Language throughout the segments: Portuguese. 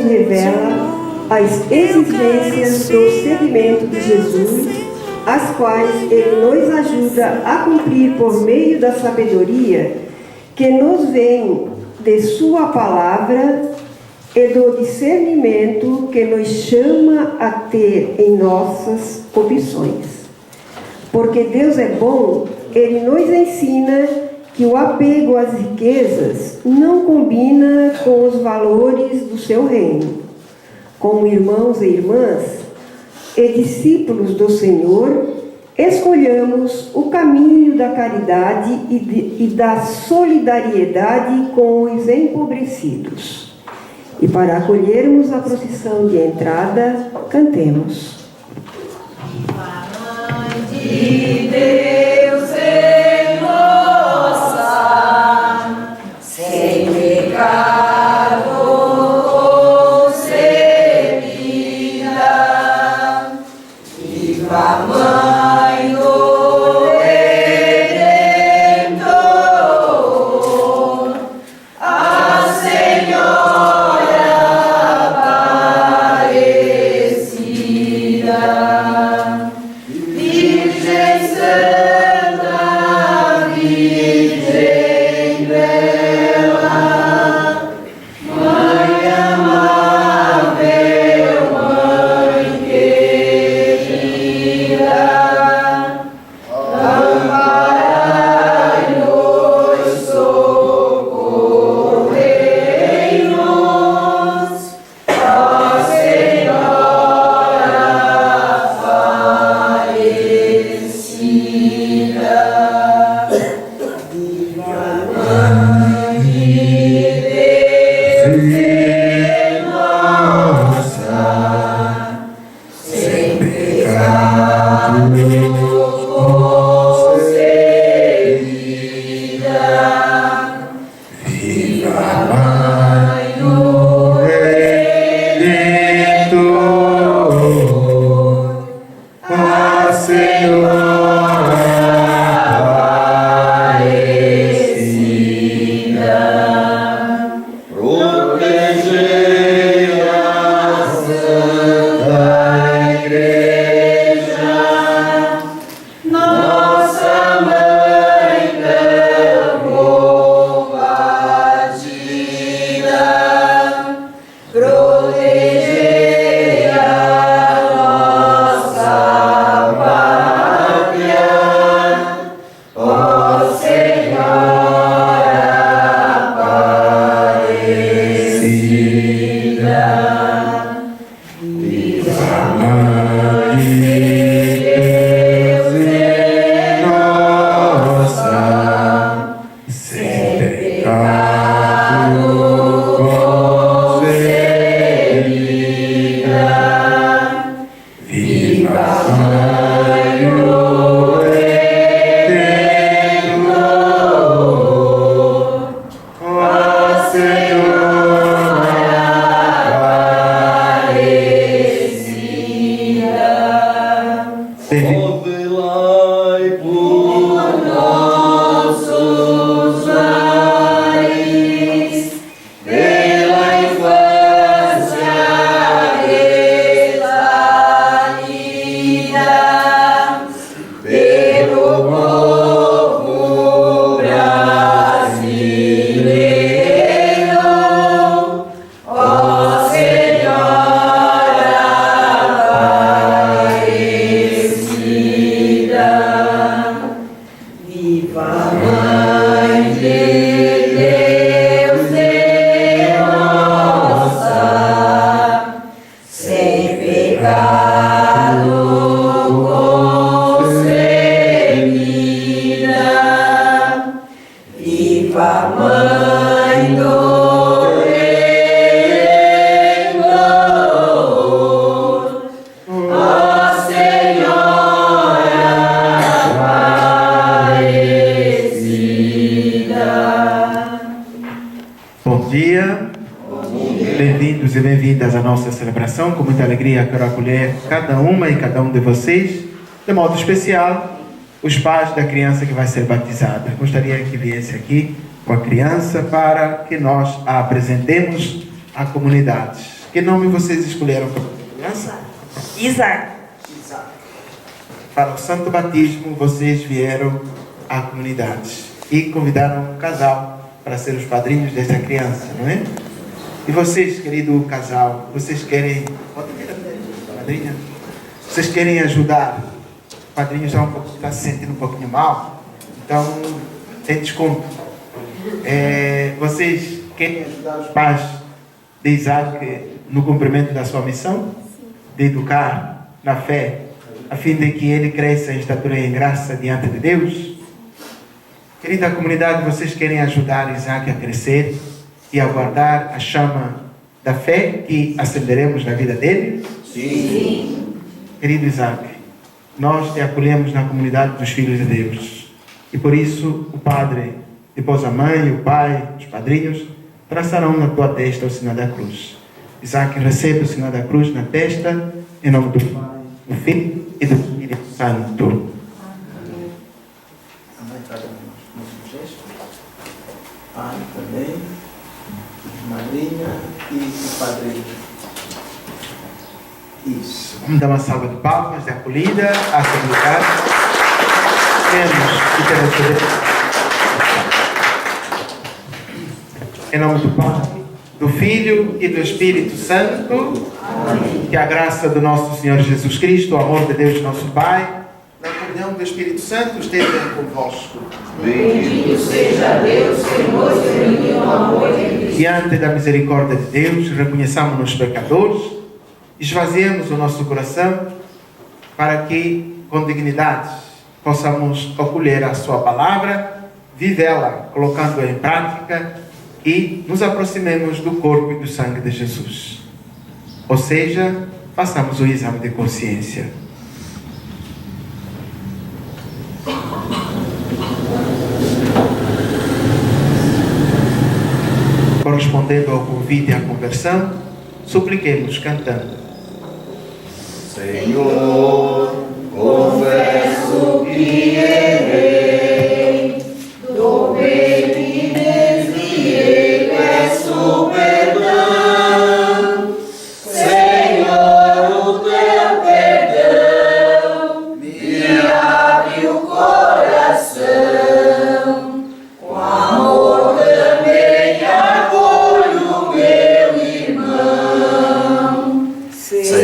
nos revela as exigências do seguimento de Jesus, as quais Ele nos ajuda a cumprir por meio da sabedoria que nos vem de Sua palavra e do discernimento que nos chama a ter em nossas opções. Porque Deus é bom, Ele nos ensina que o apego às riquezas não combina com os valores do seu reino. Como irmãos e irmãs e discípulos do Senhor, escolhamos o caminho da caridade e da solidariedade com os empobrecidos. E para acolhermos a procissão de entrada, cantemos. Mãe de Deus é nossa, sem pecado concebida, viva a Mãe do Redentor, a Senhora Aparecida, Virgem Santa, Virgem Bela, Mãe amável, Mãe querida, amparai-nos, socorrei-nos, ó Senhora Aparecida. Viva a Mãe de Deus e nossa, sem pecado concebida, viva a Mãe do Redentor, a Senhora Aparecida. Protegei a Santa Igreja, nossa Mãe tão combatida. Protegei a nossa pátria, ó Senhora Aparecida. Viva a Mãe de Deus e nossa, sem pecado concebida, viva a Mãe do Redentor, ó Senhora Aparecida. Rodelai por nossos lares, pela infância exalida, pelo povo brasileiro, ó Senhora Aparecida. Viva a Mãe de Deus e nossa, sem pecado concebida, viva a Mãe do Redentor, ó Senhora Aparecida. Bom dia. Bem-vindos e bem-vindas à nossa celebração. Com muita alegria quero acolher cada uma e cada um de vocês, de modo especial os pais da criança que vai ser batizada. Gostaria que viesse aqui com a criança para que nós a apresentemos à comunidade. Que nome vocês escolheram para a criança? Isaac. Para o santo batismo, vocês vieram à comunidade e convidaram um casal para ser os padrinhos desta criança, não é? E vocês, querido casal, vocês querem... Padrinha? Vocês querem ajudar? O padrinho já está se sentindo um pouquinho mal, então tem desconto. Vocês querem ajudar os pais de Isaac no cumprimento da sua missão? De educar na fé, a fim de que ele cresça em estatura e em graça diante de Deus? Querida comunidade, vocês querem ajudar Isaac a crescer e a guardar a chama da fé que acenderemos na vida dele? Sim. Querido Isaac, nós te acolhemos na comunidade dos filhos de Deus. E por isso o padre, depois a mãe, o pai, os padrinhos, traçarão na tua testa o sinal da cruz. Isaac recebe o sinal da cruz na testa, em nome do Pai, do Filho e do Espírito Santo. A mãe está dando um gesto. Pai também, madrinha e o padrinho. Isso. Vamos dar uma salva de palmas de acolhida à comunidade. Temos que ter em nome do Pai, do Filho e do Espírito Santo. Amém. Que a graça do nosso Senhor Jesus Cristo, o amor de Deus nosso Pai, na comunhão do Espírito Santo esteja convosco. Bendito seja Deus que nos reuniu no amor de Cristo. Diante da misericórdia de Deus, reconheçamos-nos pecadores, esvaziemos o nosso coração para que, com dignidade, possamos acolher a sua palavra, vivê-la, colocando-a em prática e nos aproximemos do corpo e do sangue de Jesus. Ou seja, façamos o exame de consciência. Correspondendo ao convite à conversão, supliquemos cantando. Senhor, confesso que errei, do bem me desviei, peço perdão. Senhor, o teu perdão me abre o coração, com amor também acolho o meu irmão. Senhor,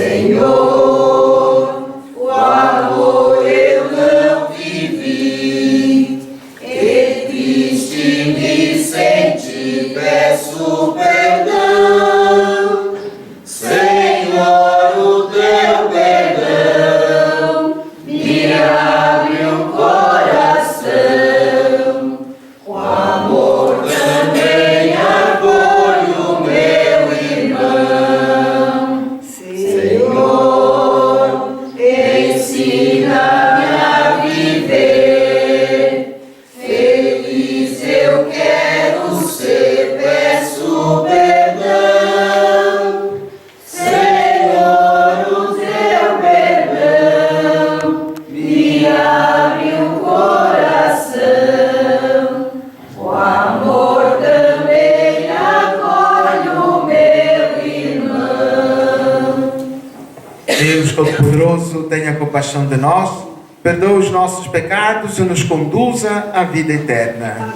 tenha compaixão de nós, perdoa os nossos pecados e nos conduza à vida eterna.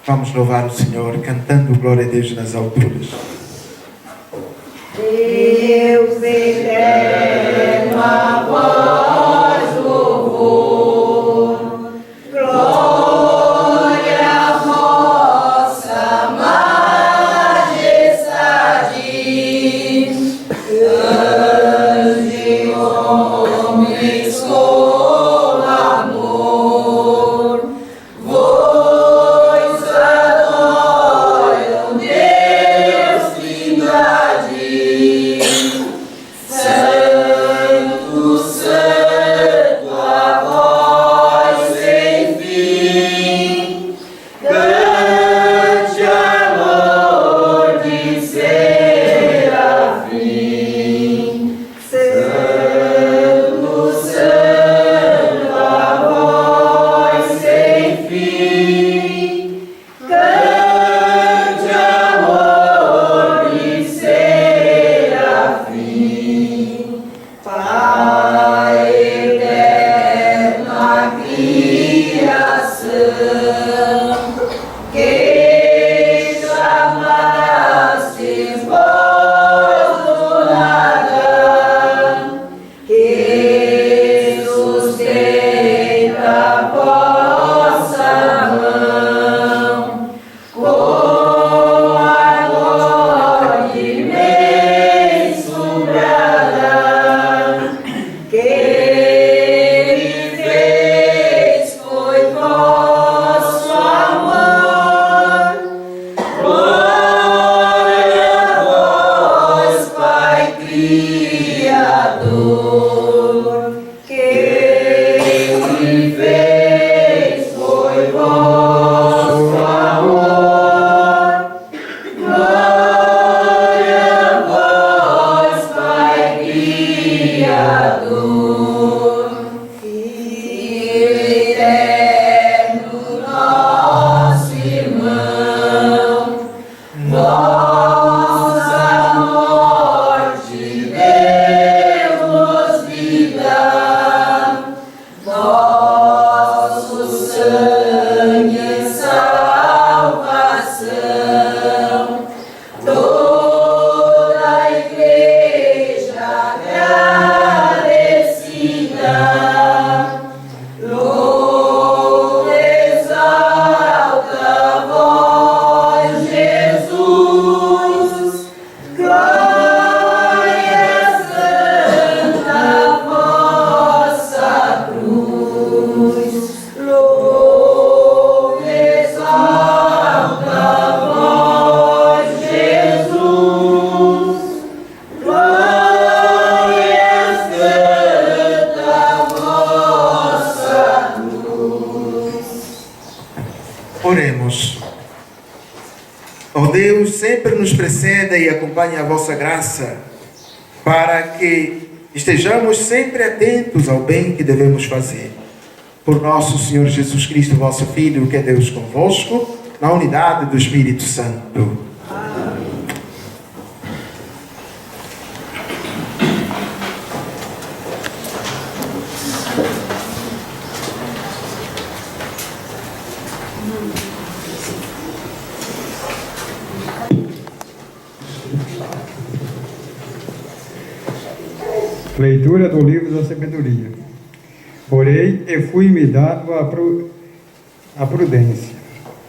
Vamos louvar o Senhor cantando glória a Deus nas alturas. Deus eterno, a vós louvor, glória a vossa majestade. Homens com amor, vos adoram, Deus trindade. Criador, quem me fez foi vosso amor. Glória a vós, Pai Criador, Filho eterno, nosso irmão, vossa morte Deus nos vida, vosso sangue salvação, toda a igreja agradecida, louva, exalta vós, Jesus, glória santa vossa cruz, louva, exalta vós, Jesus, glória santa vossa cruz. Oremos. Ó Deus, sempre nos preceda e acompanha a vossa graça, para que estejamos sempre atentos ao bem que devemos fazer. Por nosso Senhor Jesus Cristo, vosso Filho, que é Deus convosco, na unidade do Espírito Santo. Leitura do livro da sabedoria. Orei e fui-me dado a prudência.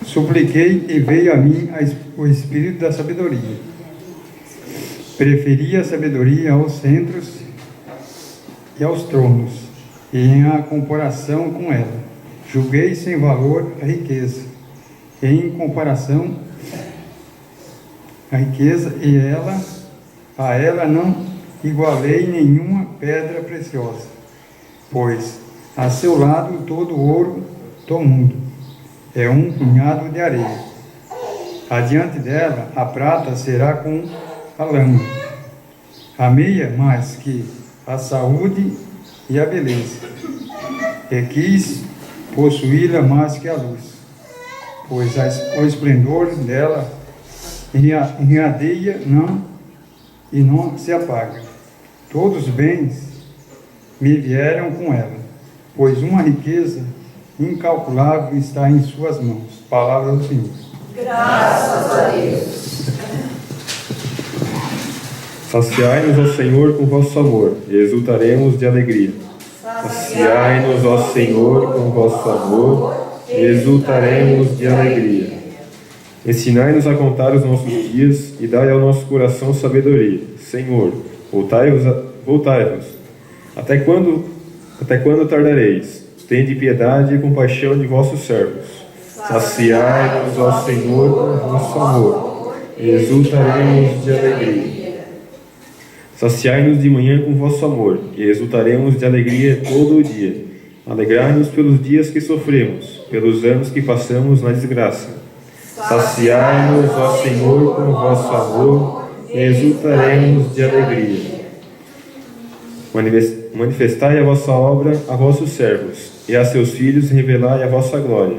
Supliquei e veio a mim o espírito da sabedoria. Preferi a sabedoria aos centros e aos tronos, e em a comparação com ela. Julguei sem valor a riqueza, em comparação a riqueza, e a ela não igualei nenhuma pedra preciosa, pois a seu lado todo o ouro do mundo é um punhado de areia. Adiante dela a prata será com a lama. Amei-a mais que a saúde e a beleza, e quis possuí-la mais que a luz, pois o esplendor dela irradia e não se apaga. Todos os bens me vieram com ela, pois uma riqueza incalculável está em suas mãos. Palavra do Senhor. Graças a Deus. Saciai-nos, ó Senhor, com vosso amor, e exultaremos de alegria. Saciai-nos, ó Senhor, com vosso amor, e exultaremos de alegria. Ensinai-nos a contar os nossos dias, e dai ao nosso coração sabedoria. Senhor, voltai-vos. Até quando tardareis? Tende piedade e compaixão de vossos servos. Saciai-nos, ó Senhor, com vosso amor, e exultaremos de alegria. Saciai-nos de manhã com vosso amor, e exultaremos de alegria todo o dia. Alegrai-nos pelos dias que sofremos, pelos anos que passamos na desgraça. Saciai-nos, ó Senhor, com vosso amor, e exultaremos de alegria. Manifestai a vossa obra a vossos servos, e a seus filhos revelai a vossa glória.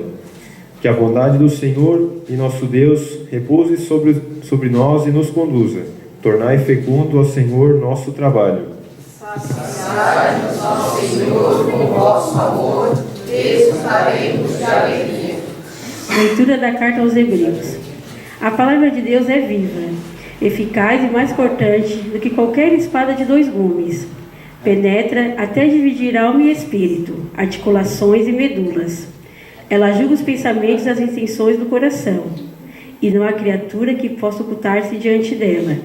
Que a bondade do Senhor e nosso Deus repouse sobre nós e nos conduza. Tornai fecundo, ó Senhor, nosso trabalho. Saciai-nos, ó Senhor, com vosso amor, e exultaremos de alegria. Leitura da carta aos Hebreus. A palavra de Deus é viva, eficaz e mais cortante do que qualquer espada de 2 gumes. Penetra até dividir alma e espírito, articulações e medulas. Ela julga os pensamentos e as intenções do coração, e não há criatura que possa ocultar-se diante dela.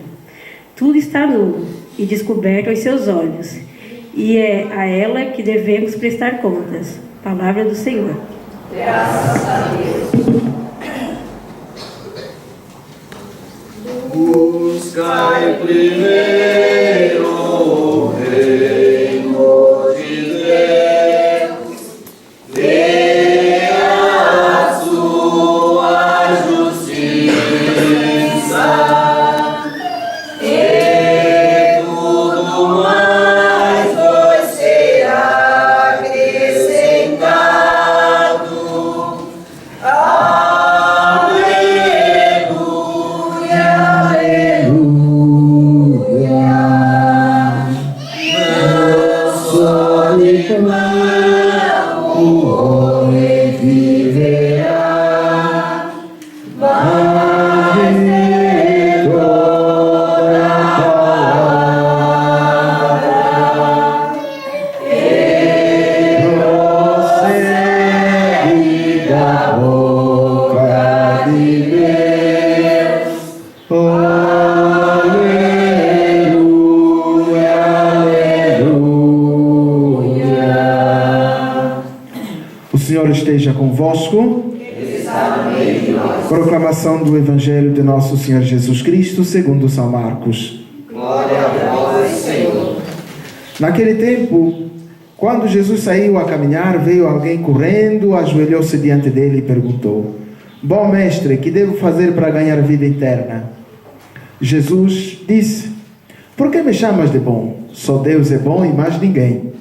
Tudo está nu e descoberto aos seus olhos, e é a ela que devemos prestar contas. Palavra do Senhor. Graças a Deus. Buscai primeiro o reino de Deus, e a sua justiça, e tudo mais vos será acrescentado. O Senhor esteja convosco. Proclamação do Evangelho de nosso Senhor Jesus Cristo segundo São Marcos. Glória a vós, Senhor. Naquele tempo, quando Jesus saiu a caminhar, veio alguém correndo, ajoelhou-se diante dele e perguntou: Bom mestre, que devo fazer para ganhar vida eterna? Jesus disse: Por que me chamas de bom? Só Deus é bom e mais ninguém.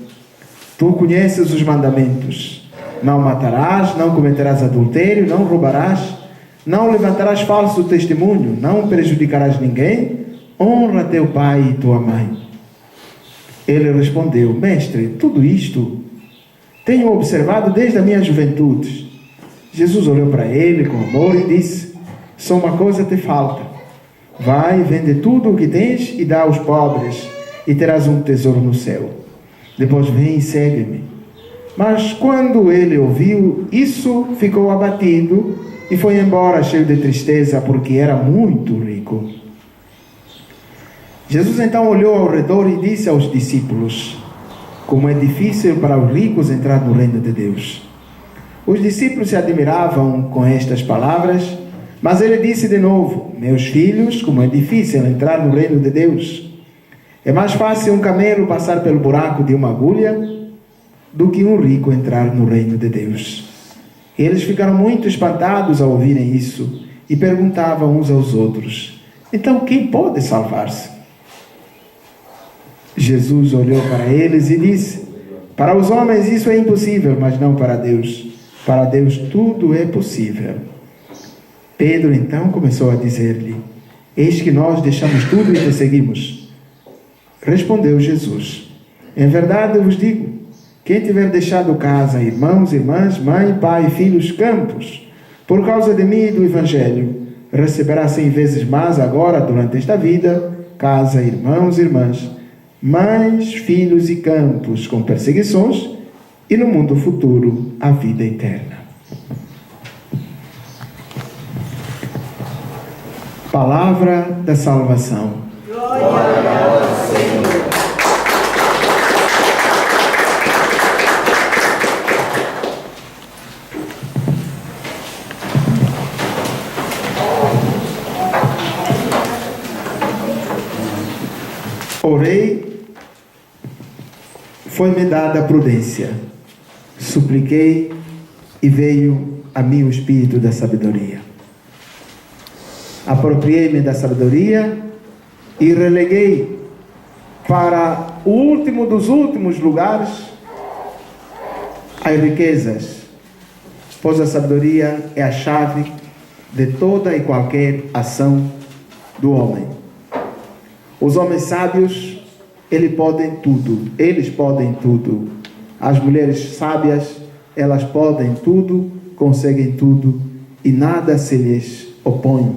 Tu conheces os mandamentos: não matarás, não cometerás adultério, não roubarás, não levantarás falso testemunho, não prejudicarás ninguém, honra teu pai e tua mãe. Ele respondeu: Mestre, tudo isto tenho observado desde a minha juventude. Jesus olhou para ele com amor e disse: Só uma coisa te falta. Vai, vende tudo o que tens e dá aos pobres, e terás um tesouro no céu. Depois vem e segue-me. Mas quando ele ouviu isso, ficou abatido e foi embora cheio de tristeza, porque era muito rico. Jesus então olhou ao redor e disse aos discípulos: Como é difícil para os ricos entrar no reino de Deus. Os discípulos se admiravam com estas palavras, mas ele disse de novo: Meus filhos, como é difícil entrar no reino de Deus. É mais fácil um camelo passar pelo buraco de uma agulha do que um rico entrar no reino de Deus. Eles ficaram muito espantados ao ouvirem isso e perguntavam uns aos outros: Então quem pode salvar-se? Jesus olhou para eles e disse: Para os homens isso é impossível, mas não para Deus. Para Deus tudo é possível. Pedro então começou a dizer-lhe: Eis que nós deixamos tudo e te seguimos. Respondeu Jesus: Em verdade eu vos digo, quem tiver deixado casa, irmãos, irmãs, mãe, pai, filhos, campos, por causa de mim e do Evangelho, receberá 100 vezes mais agora, durante esta vida, casa, irmãos, irmãs, mães, filhos e campos, com perseguições, e no mundo futuro, a vida eterna. Palavra da salvação. Glória a vós, Senhor. Orei, foi-me dada a prudência. Supliquei e veio a mim o espírito da sabedoria. Apropriei-me da sabedoria e releguei para o último dos últimos lugares as riquezas, pois a sabedoria é a chave de toda e qualquer ação do homem. Os homens sábios, eles podem tudo. As mulheres sábias, elas podem tudo, conseguem tudo e nada se lhes opõe.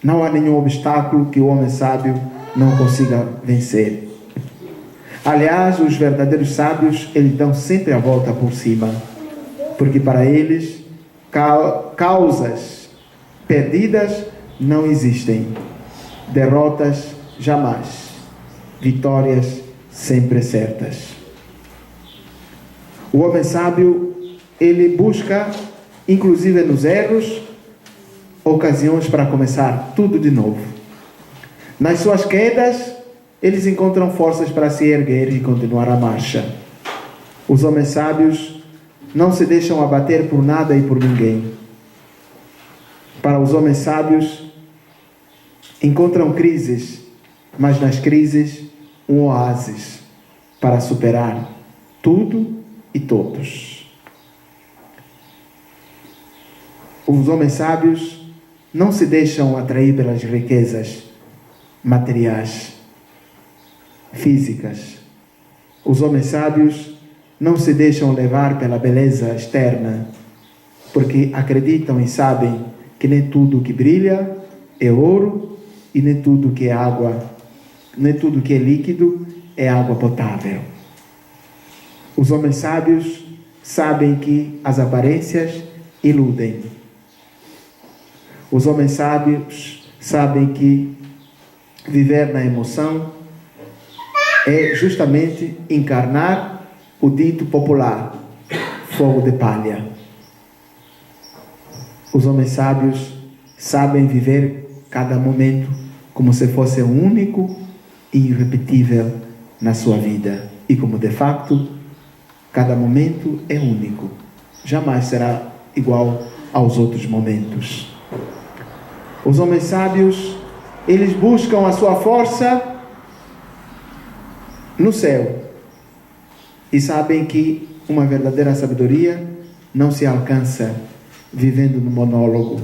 Não há nenhum obstáculo que o homem sábio não consiga vencer. Aliás, os verdadeiros sábios, eles dão sempre a volta por cima, porque para eles causas perdidas não existem, derrotas jamais, vitórias sempre certas. O homem sábio, ele busca, inclusive nos erros, ocasiões para começar tudo de novo. Nas suas quedas, eles encontram forças para se erguer e continuar a marcha. Os homens sábios não se deixam abater por nada e por ninguém. Para os homens sábios, encontram crises, mas nas crises, um oásis para superar tudo e todos. Os homens sábios não se deixam atrair pelas riquezas materiais, físicas. Os homens sábios não se deixam levar pela beleza externa, porque acreditam e sabem que nem tudo que brilha é ouro e nem tudo que é água, nem tudo que é líquido é água potável. Os homens sábios sabem que as aparências iludem. Os homens sábios sabem que viver na emoção é justamente encarnar o dito popular, fogo de palha. Os homens sábios sabem viver cada momento como se fosse único e irrepetível na sua vida. E como de facto, cada momento é único. Jamais será igual aos outros momentos. Os homens sábios, eles buscam a sua força no céu. E sabem que uma verdadeira sabedoria não se alcança vivendo no monólogo,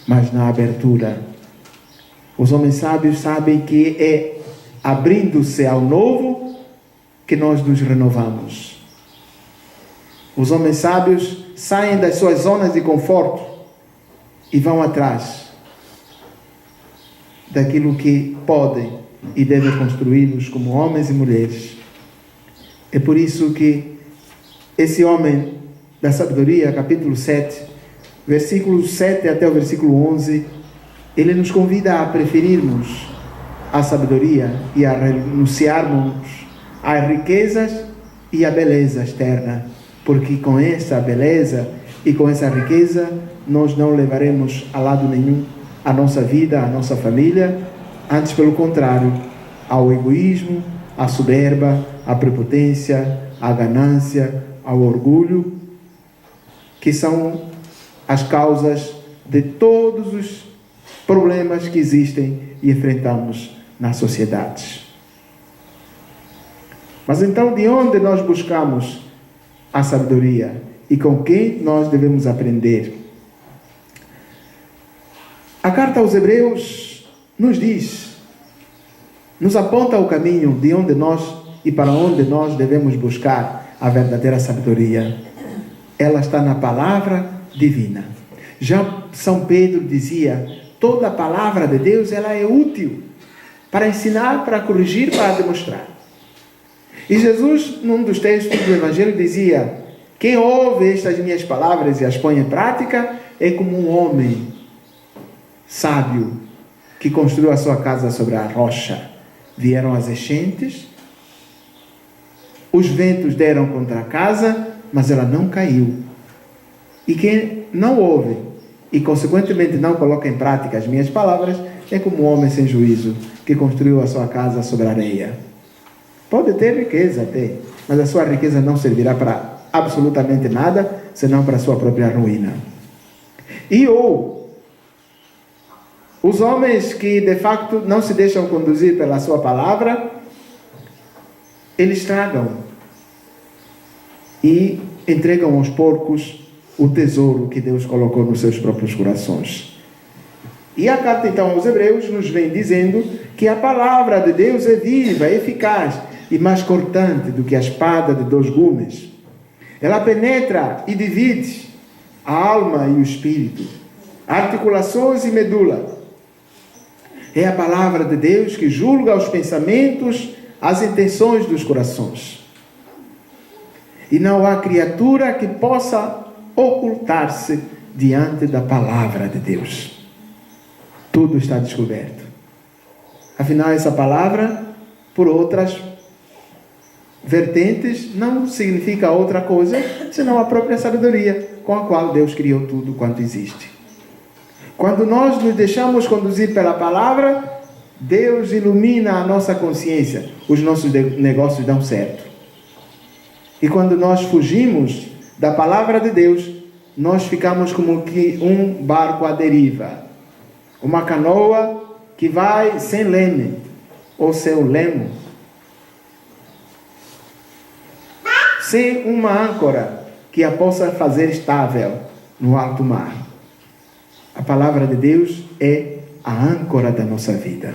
mas na abertura. Os homens sábios sabem que é abrindo-se ao novo que nós nos renovamos. Os homens sábios saem das suas zonas de conforto e vão atrás daquilo que podem e devem construí-los como homens e mulheres. É por isso que esse homem da sabedoria, capítulo 7, versículo 7 até o versículo 11, ele nos convida a preferirmos a sabedoria e a renunciarmos às riquezas e à beleza externa, porque com essa beleza e com essa riqueza nós não levaremos a lado nenhum a nossa vida, a nossa família, antes pelo contrário, ao egoísmo, à soberba, à prepotência, à ganância, ao orgulho, que são as causas de todos os problemas que existem e enfrentamos nas sociedades. Mas então, de onde nós buscamos a sabedoria e com quem nós devemos aprender? A carta aos Hebreus nos diz, nos aponta o caminho de onde nós e para onde nós devemos buscar a verdadeira sabedoria. Ela está na palavra divina. Já São Pedro dizia, toda a palavra de Deus ela é útil para ensinar, para corrigir, para demonstrar. E Jesus, num dos textos do Evangelho, dizia, quem ouve estas minhas palavras e as põe em prática é como um homem sábio que construiu a sua casa sobre a rocha. Vieram as enchentes, os ventos deram contra a casa, mas ela não caiu. E quem não ouve e consequentemente não coloca em prática as minhas palavras é como um homem sem juízo que construiu a sua casa sobre a areia. Pode ter riqueza até, mas a sua riqueza não servirá para absolutamente nada, senão para a sua própria ruína. Os homens que de facto não se deixam conduzir pela sua palavra, eles tragam e entregam aos porcos o tesouro que Deus colocou nos seus próprios corações. E a carta então aos Hebreus nos vem dizendo que a palavra de Deus é viva, eficaz e mais cortante do que a espada de 2 gumes. Ela penetra e divide a alma e o espírito, articulações e medula. É a palavra de Deus que julga os pensamentos, as intenções dos corações. E não há criatura que possa ocultar-se diante da palavra de Deus. Tudo está descoberto. Afinal, essa palavra, por outras vertentes, não significa outra coisa senão a própria sabedoria com a qual Deus criou tudo quanto existe. Quando nós nos deixamos conduzir pela palavra, Deus ilumina a nossa consciência, os nossos negócios dão certo. E quando nós fugimos da palavra de Deus, nós ficamos como que um barco à deriva, uma canoa que vai sem leme, ou sem lemo, sem uma âncora que a possa fazer estável no alto mar. A palavra de Deus é a âncora da nossa vida.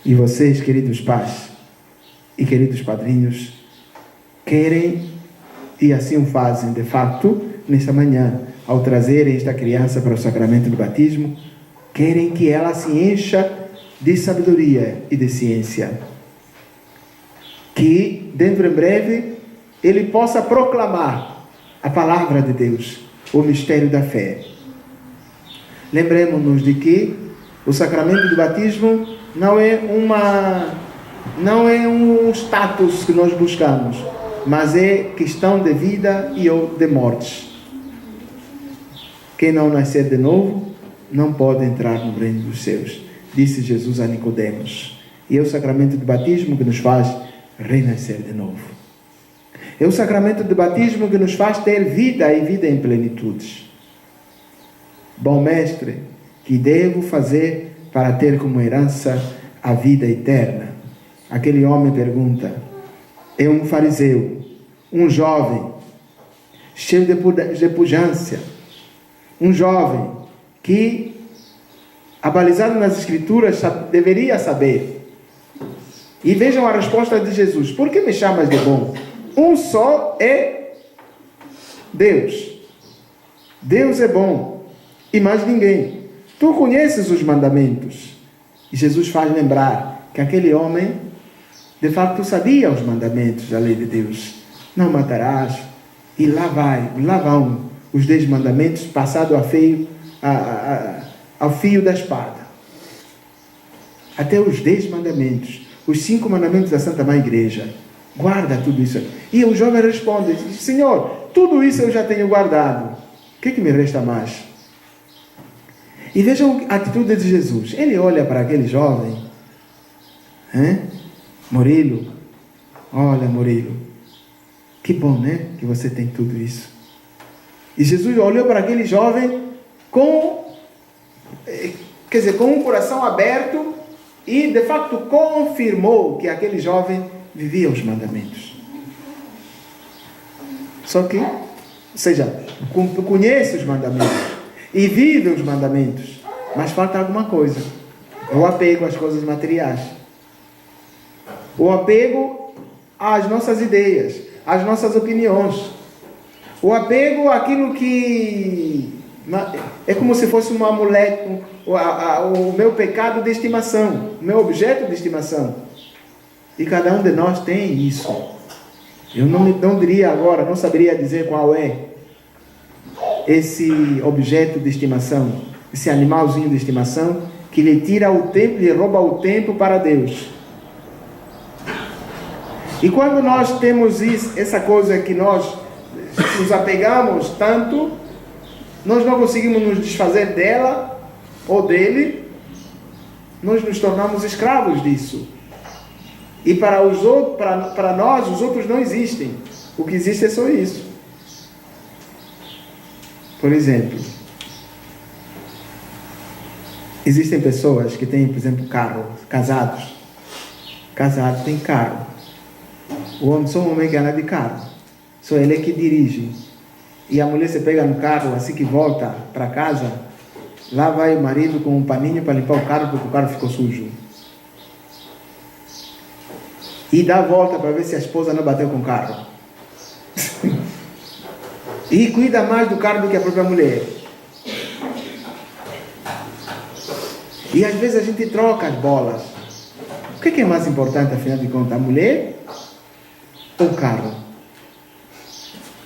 E vocês, queridos pais e queridos padrinhos, querem, e assim o fazem de fato, nesta manhã, ao trazerem esta criança para o sacramento do batismo, querem que ela se encha de sabedoria e de ciência. Que, dentro em breve, ele possa proclamar a palavra de Deus, o mistério da fé. Lembremos-nos de que o sacramento do batismo não é um status que nós buscamos, mas é questão de vida e ou de mortes. Quem não nascer de novo não pode entrar no reino dos céus, disse Jesus a Nicodemos. E é o sacramento do batismo que nos faz renascer de novo. É o sacramento do batismo que nos faz ter vida e vida em plenitude. Bom mestre, que devo fazer para ter como herança a vida eterna? Aquele homem pergunta. É um fariseu, um jovem, cheio de pujança, um jovem que, abalizado nas Escrituras, deveria saber. E vejam a resposta de Jesus. Por que me chamas de bom? Um só é Deus. Deus é bom e mais ninguém. Tu conheces os mandamentos. E Jesus faz lembrar que aquele homem, de fato, sabia os mandamentos da lei de Deus. Não matarás. E lá vão os 10 mandamentos passados ao fio da espada. Até os 10 mandamentos. Os 5 mandamentos da Santa Mãe Igreja. Guarda tudo isso. E o jovem responde: Senhor, tudo isso eu já tenho guardado. O que me resta mais? E vejam a atitude de Jesus. Ele olha para aquele jovem. Murilo. Olha, Murilo. Que bom, né? Que você tem tudo isso. E Jesus olhou para aquele jovem com um coração aberto e, de fato, confirmou que aquele jovem vivia os mandamentos. Só que, conhece os mandamentos e vive os mandamentos, mas falta alguma coisa. O apego às coisas materiais. O apego às nossas ideias, às nossas opiniões. O apego àquilo que é como se fosse um amuleto, o meu pecado de estimação, o meu objeto de estimação. E cada um de nós tem isso. Eu não diria agora, não saberia dizer qual é esse objeto de estimação, esse animalzinho de estimação que lhe tira o tempo, lhe rouba o tempo para Deus. E quando nós temos essa coisa que nós nos apegamos tanto, nós não conseguimos nos desfazer dela ou dele, nós nos tornamos escravos disso. E para nós, os outros não existem. O que existe é só isso. Por exemplo, existem pessoas que têm, por exemplo, carro, casados. Casado tem carro. O homem só um homem que anda de carro. Só ele é que dirige. E a mulher se pega no carro, assim que volta para casa, lá vai o marido com um paninho para limpar o carro, porque o carro ficou sujo. E dá a volta para ver se a esposa não bateu com o carro. E cuida mais do carro do que a própria mulher. E às vezes a gente troca as bolas. O que é mais importante, afinal de contas, a mulher ou o carro?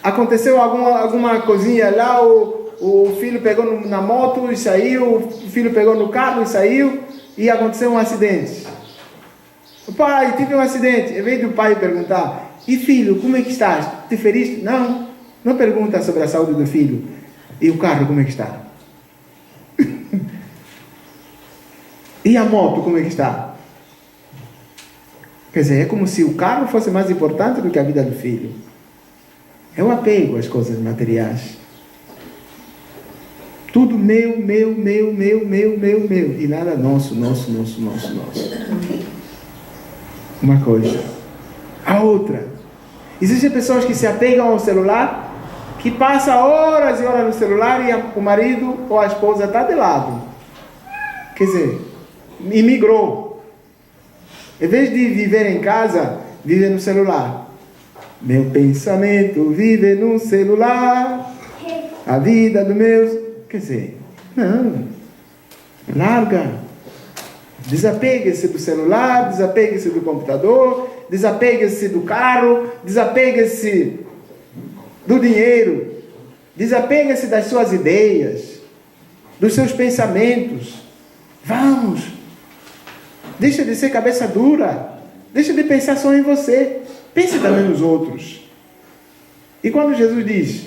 Aconteceu alguma coisinha lá, o filho pegou na moto e saiu, o filho pegou no carro e saiu, e aconteceu um acidente. O pai, tive um acidente. Em vez do pai perguntar: e filho, como é que estás? Te feriste? Não pergunta sobre a saúde do filho. E o carro, como é que está? E a moto, como é que está? Quer dizer, é como se o carro fosse mais importante do que a vida do filho. É o apego às coisas materiais. Tudo meu. E nada nosso. Uma coisa. A outra. Existem pessoas que se apegam ao celular, que passam horas e horas no celular e o marido ou a esposa está de lado. Quer dizer, imigrou. Em vez de viver em casa, vive no celular. Meu pensamento vive no celular. A vida do meu... Quer dizer, não. Larga. Desapegue-se do celular, desapegue-se do computador, desapegue-se do carro, desapegue-se do dinheiro, desapegue-se das suas ideias, dos seus pensamentos. Vamos. Deixa de ser cabeça dura. Deixa de pensar só em você. Pense também nos outros. E quando Jesus diz,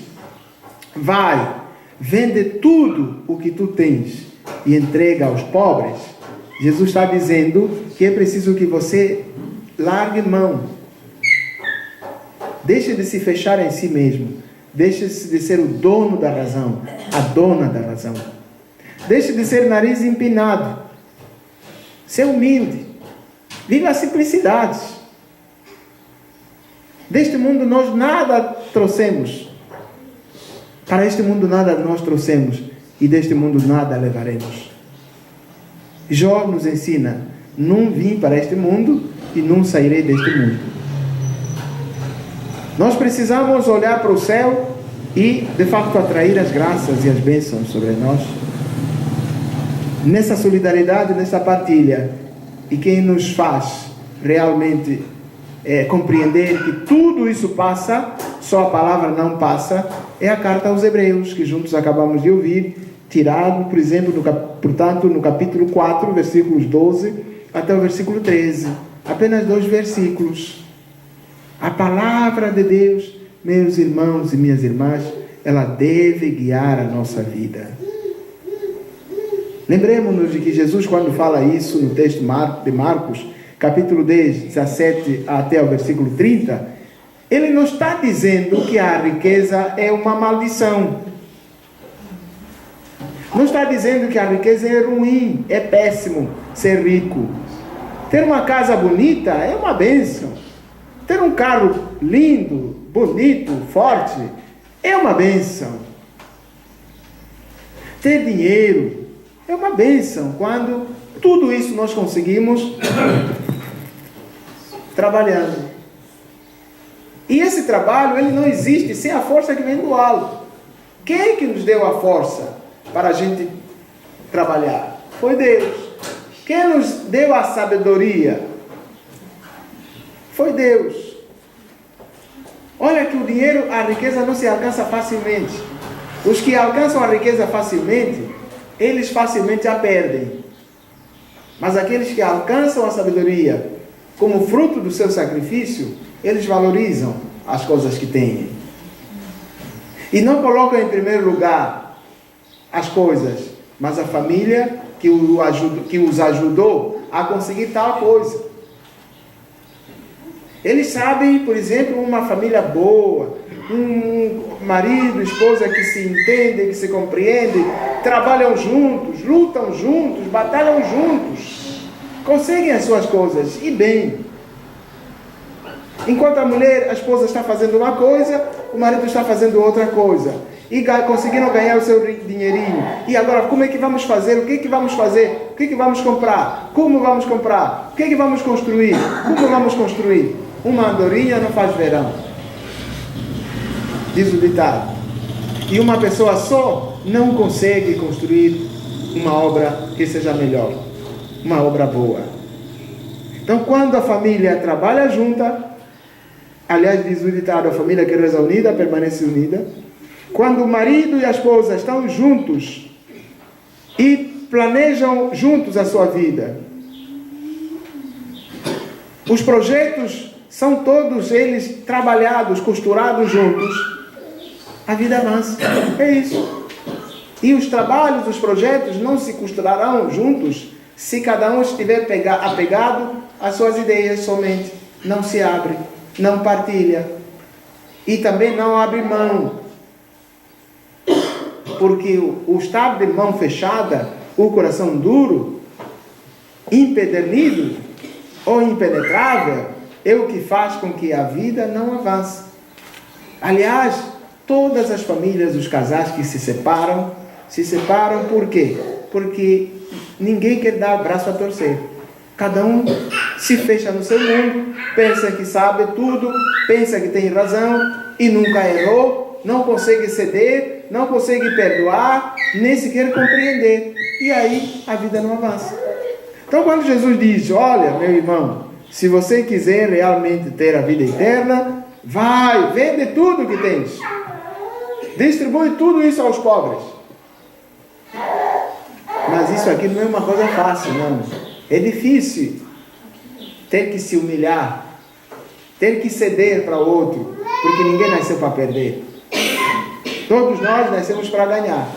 vai, vende tudo o que tu tens e entrega aos pobres, Jesus está dizendo que é preciso que você largue mão. Deixe de se fechar em si mesmo. Deixe de ser o dono da razão, a dona da razão. Deixe de ser nariz empinado. Ser humilde. Viva a simplicidade. Deste mundo nós nada trouxemos. Para este mundo nada nós trouxemos. E deste mundo nada levaremos. Jó nos ensina, não vim para este mundo e não sairei deste mundo. Nós precisamos olhar para o céu e, de facto, atrair as graças e as bênçãos sobre nós. Nessa solidariedade, nessa partilha, e quem nos faz realmente compreender que tudo isso passa, só a palavra não passa, é a carta aos Hebreus, que juntos acabamos de ouvir, tirado, por exemplo, portanto, no capítulo 4, versículos 12 até o versículo 13. Apenas 2 versículos. A palavra de Deus, meus irmãos e minhas irmãs, ela deve guiar a nossa vida. Lembremos-nos de que Jesus, quando fala isso no texto de Marcos, capítulo 10, 17 até o versículo 30, ele não está dizendo que a riqueza é uma maldição. Não está dizendo que a riqueza é ruim, é péssimo ser rico. Ter uma casa bonita é uma bênção. Ter um carro lindo, bonito, forte, é uma bênção. Ter dinheiro é uma bênção quando tudo isso nós conseguimos trabalhando. E esse trabalho, ele não existe sem a força que vem do alto. Quem é que nos deu a força para a gente trabalhar? Foi Deus. Quem nos deu a sabedoria? Foi Deus. Olha que o dinheiro, a riqueza não se alcança facilmente. Os que alcançam a riqueza facilmente, eles facilmente a perdem. Mas aqueles que alcançam a sabedoria como fruto do seu sacrifício, eles valorizam as coisas que têm. E não colocam em primeiro lugar as coisas, mas a família que os ajudou a conseguir tal coisa. Eles sabem, por exemplo, uma família boa, um marido, esposa que se entendem, que se compreendem, trabalham juntos, lutam juntos, batalham juntos, conseguem as suas coisas, e bem. Enquanto a esposa está fazendo uma coisa, o marido está fazendo outra coisa. E conseguiram ganhar o seu dinheirinho. E agora, como é que vamos fazer? O que é que vamos fazer? O que é que vamos comprar? Como vamos comprar? O que é que vamos construir? Como vamos construir? Uma andorinha não faz verão, diz o ditado. E uma pessoa só não consegue construir uma obra que seja melhor, uma obra boa. Então, quando a família trabalha junta, aliás, diz o ditado, a família que reza unida permanece unida. Quando o marido e a esposa estão juntos e planejam juntos a sua vida, os projetos são todos eles trabalhados, costurados juntos, a vida avança. É isso. E os trabalhos, os projetos não se costurarão juntos Se cada um estiver apegado às suas ideias somente, não se abre, não partilha e também não abre mão. Porque o estar de mão fechada, o coração duro, impedernido ou impenetrável, é o que faz com que a vida não avance. Aliás, todas as famílias, os casais que se separam por quê? Porque ninguém quer dar braço a torcer. Cada um se fecha no seu mundo, pensa que sabe tudo, pensa que tem razão e nunca errou, não consegue ceder, não consegue perdoar, nem sequer compreender. E aí a vida não avança. Então quando Jesus diz, olha, meu irmão, se você quiser realmente ter a vida eterna, vai, vende tudo que tens. Distribui tudo isso aos pobres. Mas isso aqui não é uma coisa fácil, não. É difícil ter que se humilhar, ter que ceder para o outro, porque ninguém nasceu para perder. Todos nós nascemos para ganhar.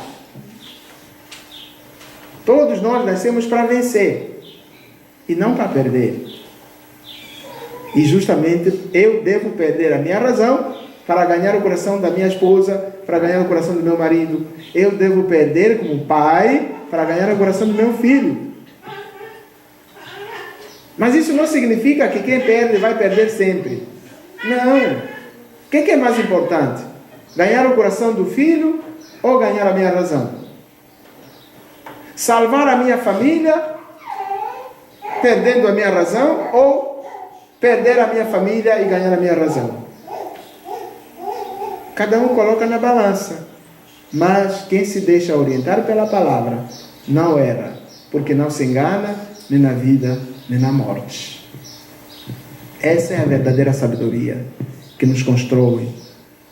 Todos nós nascemos para vencer e não para perder. E justamente eu devo perder a minha razão para ganhar o coração da minha esposa, para ganhar o coração do meu marido. Eu devo perder como pai para ganhar o coração do meu filho. Mas isso não significa que quem perde vai perder sempre. Não. O que é mais importante? Ganhar o coração do filho ou ganhar a minha razão? Salvar a minha família perdendo a minha razão ou perder a minha família e ganhar a minha razão? Cada um coloca na balança. Mas quem se deixa orientar pela palavra não erra, porque não se engana nem na vida nem na morte. Essa é a verdadeira sabedoria que nos constrói,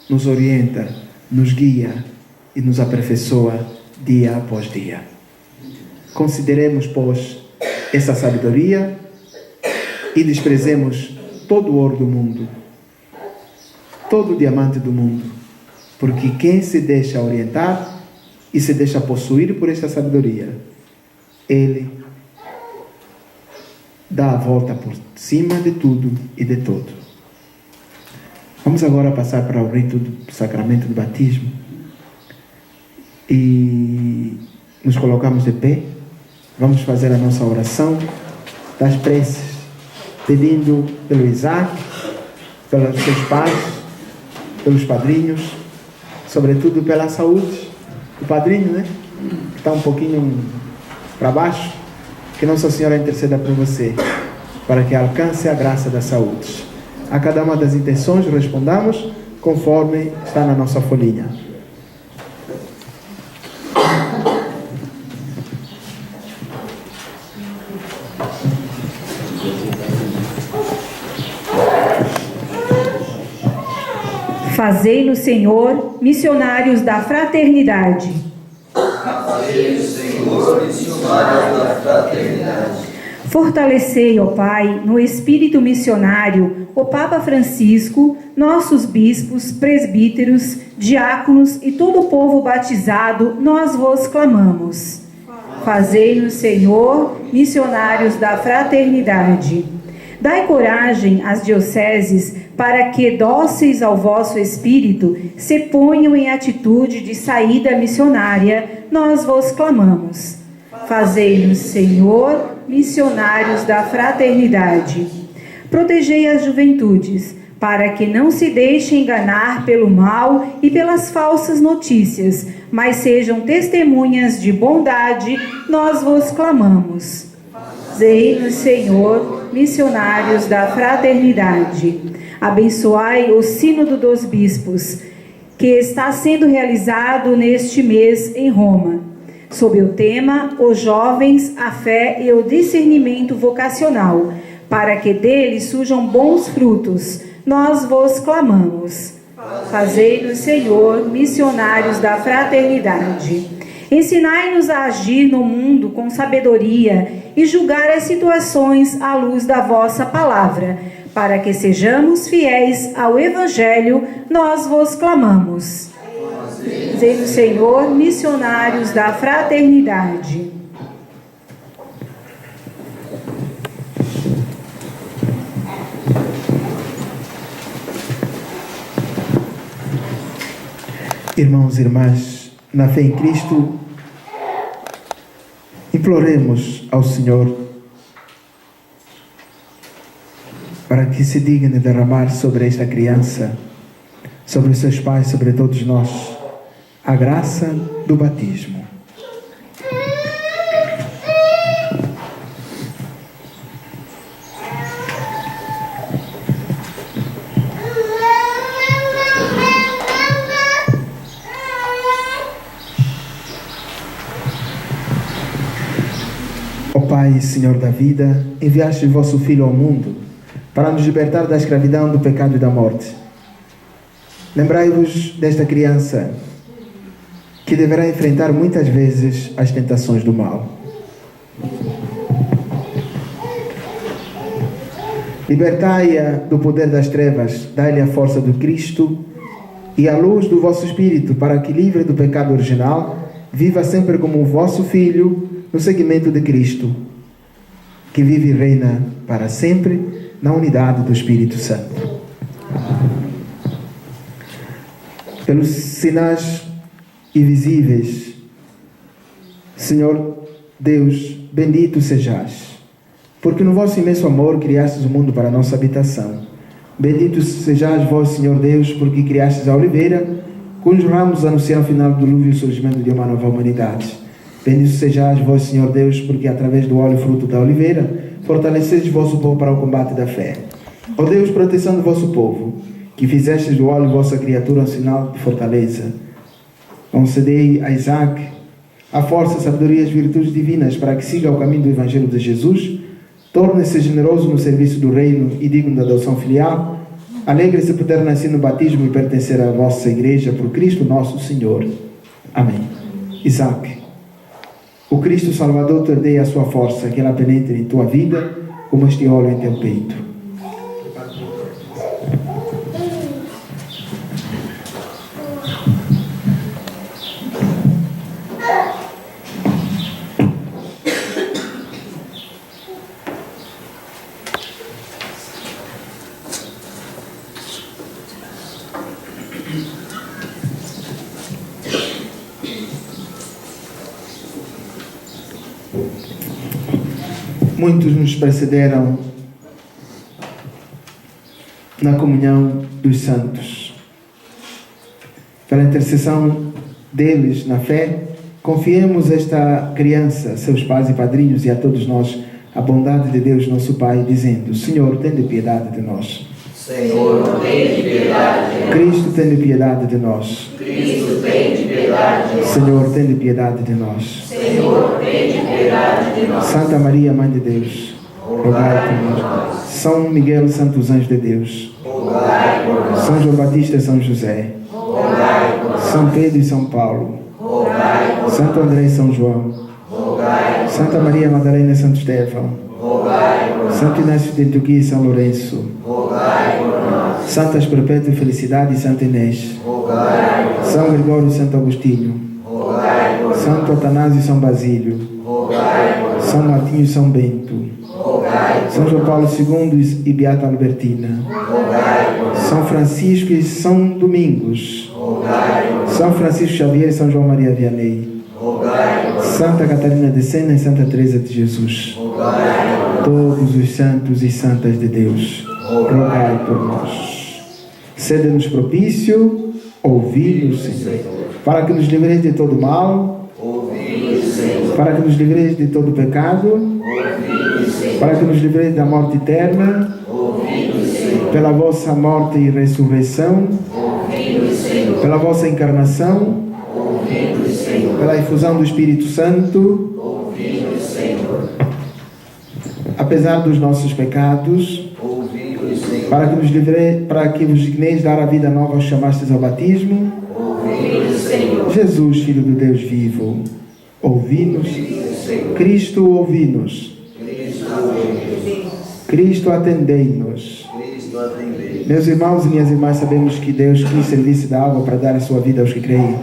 nos orienta, nos guia e nos aperfeiçoa dia após dia. Consideremos, pois, essa sabedoria e desprezemos todo o ouro do mundo, todo o diamante do mundo, porque quem se deixa orientar e se deixa possuir por essa sabedoria, ele dá a volta por cima de tudo e de todo. Vamos agora passar para o rito do sacramento do batismo e nos colocamos de pé. Vamos fazer a nossa oração das preces, pedindo pelo Isaac, pelos seus pais, pelos padrinhos, sobretudo pela saúde do padrinho, né? Que está um pouquinho para baixo. Que Nossa Senhora interceda por você, para que alcance a graça da saúde. A cada uma das intenções respondamos conforme está na nossa folhinha. Fazei-nos, Senhor, missionários da fraternidade. Fazei-nos, Senhor, missionários da fraternidade. Fortalecei, ó Pai, no espírito missionário, o Papa Francisco, nossos bispos, presbíteros, diáconos e todo o povo batizado, nós vos clamamos. Fazei-nos, Senhor, missionários da fraternidade. Dai coragem às dioceses para que, dóceis ao vosso espírito, se ponham em atitude de saída missionária, nós vos clamamos. Fazei-nos, Senhor, missionários da fraternidade. Protegei as juventudes, para que não se deixem enganar pelo mal e pelas falsas notícias, mas sejam testemunhas de bondade, nós vos clamamos. Fazei-nos, Senhor, missionários da fraternidade. Abençoai o Sínodo dos Bispos, que está sendo realizado neste mês em Roma, sob o tema Os Jovens, a Fé e o Discernimento Vocacional, para que dele surjam bons frutos. Nós vos clamamos. Fazei-nos, Senhor, missionários da fraternidade. Ensinai-nos a agir no mundo com sabedoria e julgar as situações à luz da vossa palavra, para que sejamos fiéis ao Evangelho, nós vos clamamos. Fazei-nos, Senhor, missionários da fraternidade. Irmãos e irmãs, na fé em Cristo, imploremos ao Senhor para que se digne derramar sobre esta criança, sobre os seus pais, sobre todos nós, a graça do batismo. Ó Pai, Senhor da vida, enviaste o vosso Filho ao mundo para nos libertar da escravidão, do pecado e da morte. Lembrai-vos desta criança que deverá enfrentar muitas vezes as tentações do mal. Libertai-a do poder das trevas, dai-lhe a força do Cristo e a luz do vosso Espírito, para que, livre do pecado original, viva sempre como o vosso Filho, no seguimento de Cristo, que vive e reina para sempre na unidade do Espírito Santo. Pelos sinais invisíveis, Senhor Deus, bendito sejais, porque no vosso imenso amor criastes o mundo para a nossa habitação. Bendito sejais vós, Senhor Deus, porque criastes a oliveira, cujos ramos anunciam o final do dilúvio e o surgimento de uma nova humanidade. Bendito sejais vós, Senhor Deus, porque através do óleo fruto da oliveira, fortaleceis vosso povo para o combate da fé. Ó Deus, proteção do vosso povo, que fizestes do óleo vossa criatura um sinal de fortaleza. Concedei a Isaac a força, a sabedoria e as virtudes divinas para que siga o caminho do Evangelho de Jesus, torne-se generoso no serviço do reino e digno da adoção filial, alegre-se por ter nascido no batismo e pertencer à vossa igreja por Cristo nosso Senhor. Amém. Isaac, o Cristo Salvador te dê a sua força, que ela penetre em tua vida como este óleo em teu peito. Muitos nos precederam na comunhão dos santos. Pela intercessão deles na fé, confiemos esta criança, seus pais e padrinhos e a todos nós a bondade de Deus nosso Pai, dizendo: Senhor, tende piedade de nós. Senhor, tende piedade de nós. Cristo, tende piedade de nós. Cristo, tende piedade de nós. Senhor, tende piedade de nós. Senhor, tende piedade de nós. Santa Maria, Mãe de Deus, rogai por nós. São Miguel, santos anjos de Deus, rogai por nós. São João Batista e São José, rogai por nós. São Pedro e São Paulo, rogai por nós. Santo André e São João, rogai por nós. Santa Maria Madalena e Santo Estevão, rogai por nós. Santo Inácio de Antioquia e São Lourenço, rogai por nós. Santas Perpétua e Felicidade e Santa Inês, rogai por nós. São Gregório e Santo Agostinho, rogai por nós. Santo Atanásio e São Basílio, rogai por nós. São Martinho e São Bento, rogai por São João Paulo II e Beata Albertina, rogai por nós. São Francisco e São Domingos, rogai por nós. São Francisco Xavier e São João Maria Vianney, rogai por nós. Santa Catarina de Sena e Santa Teresa de Jesus, rogai por nós. todos os santos e santas de Deus, rogai por nós. Sede-nos propício, ouvi-nos, Senhor, para que nos livreis de todo mal, Ouvi-nos, Senhor. para que nos livreis de todo pecado, Ouvi-nos, Senhor. para que nos livreis da morte eterna, Ouvi-nos, Senhor. pela vossa morte e ressurreição, Ouvi-nos, Senhor. pela vossa encarnação, Ouvi-nos, Senhor. pela efusão do Espírito Santo, Ouvi-nos, Senhor. apesar dos nossos pecados, Ouvi-nos, Senhor. para que vos digneis dar a vida nova aos chamastes ao batismo. Ouvi-nos, Senhor. Jesus, Filho do Deus vivo, ouvi-nos. Cristo, ouvi-nos. Cristo, atendei-nos. Cristo, atendei. Meus irmãos e minhas irmãs, sabemos que Deus quis servir-se da água para dar a sua vida aos que creem.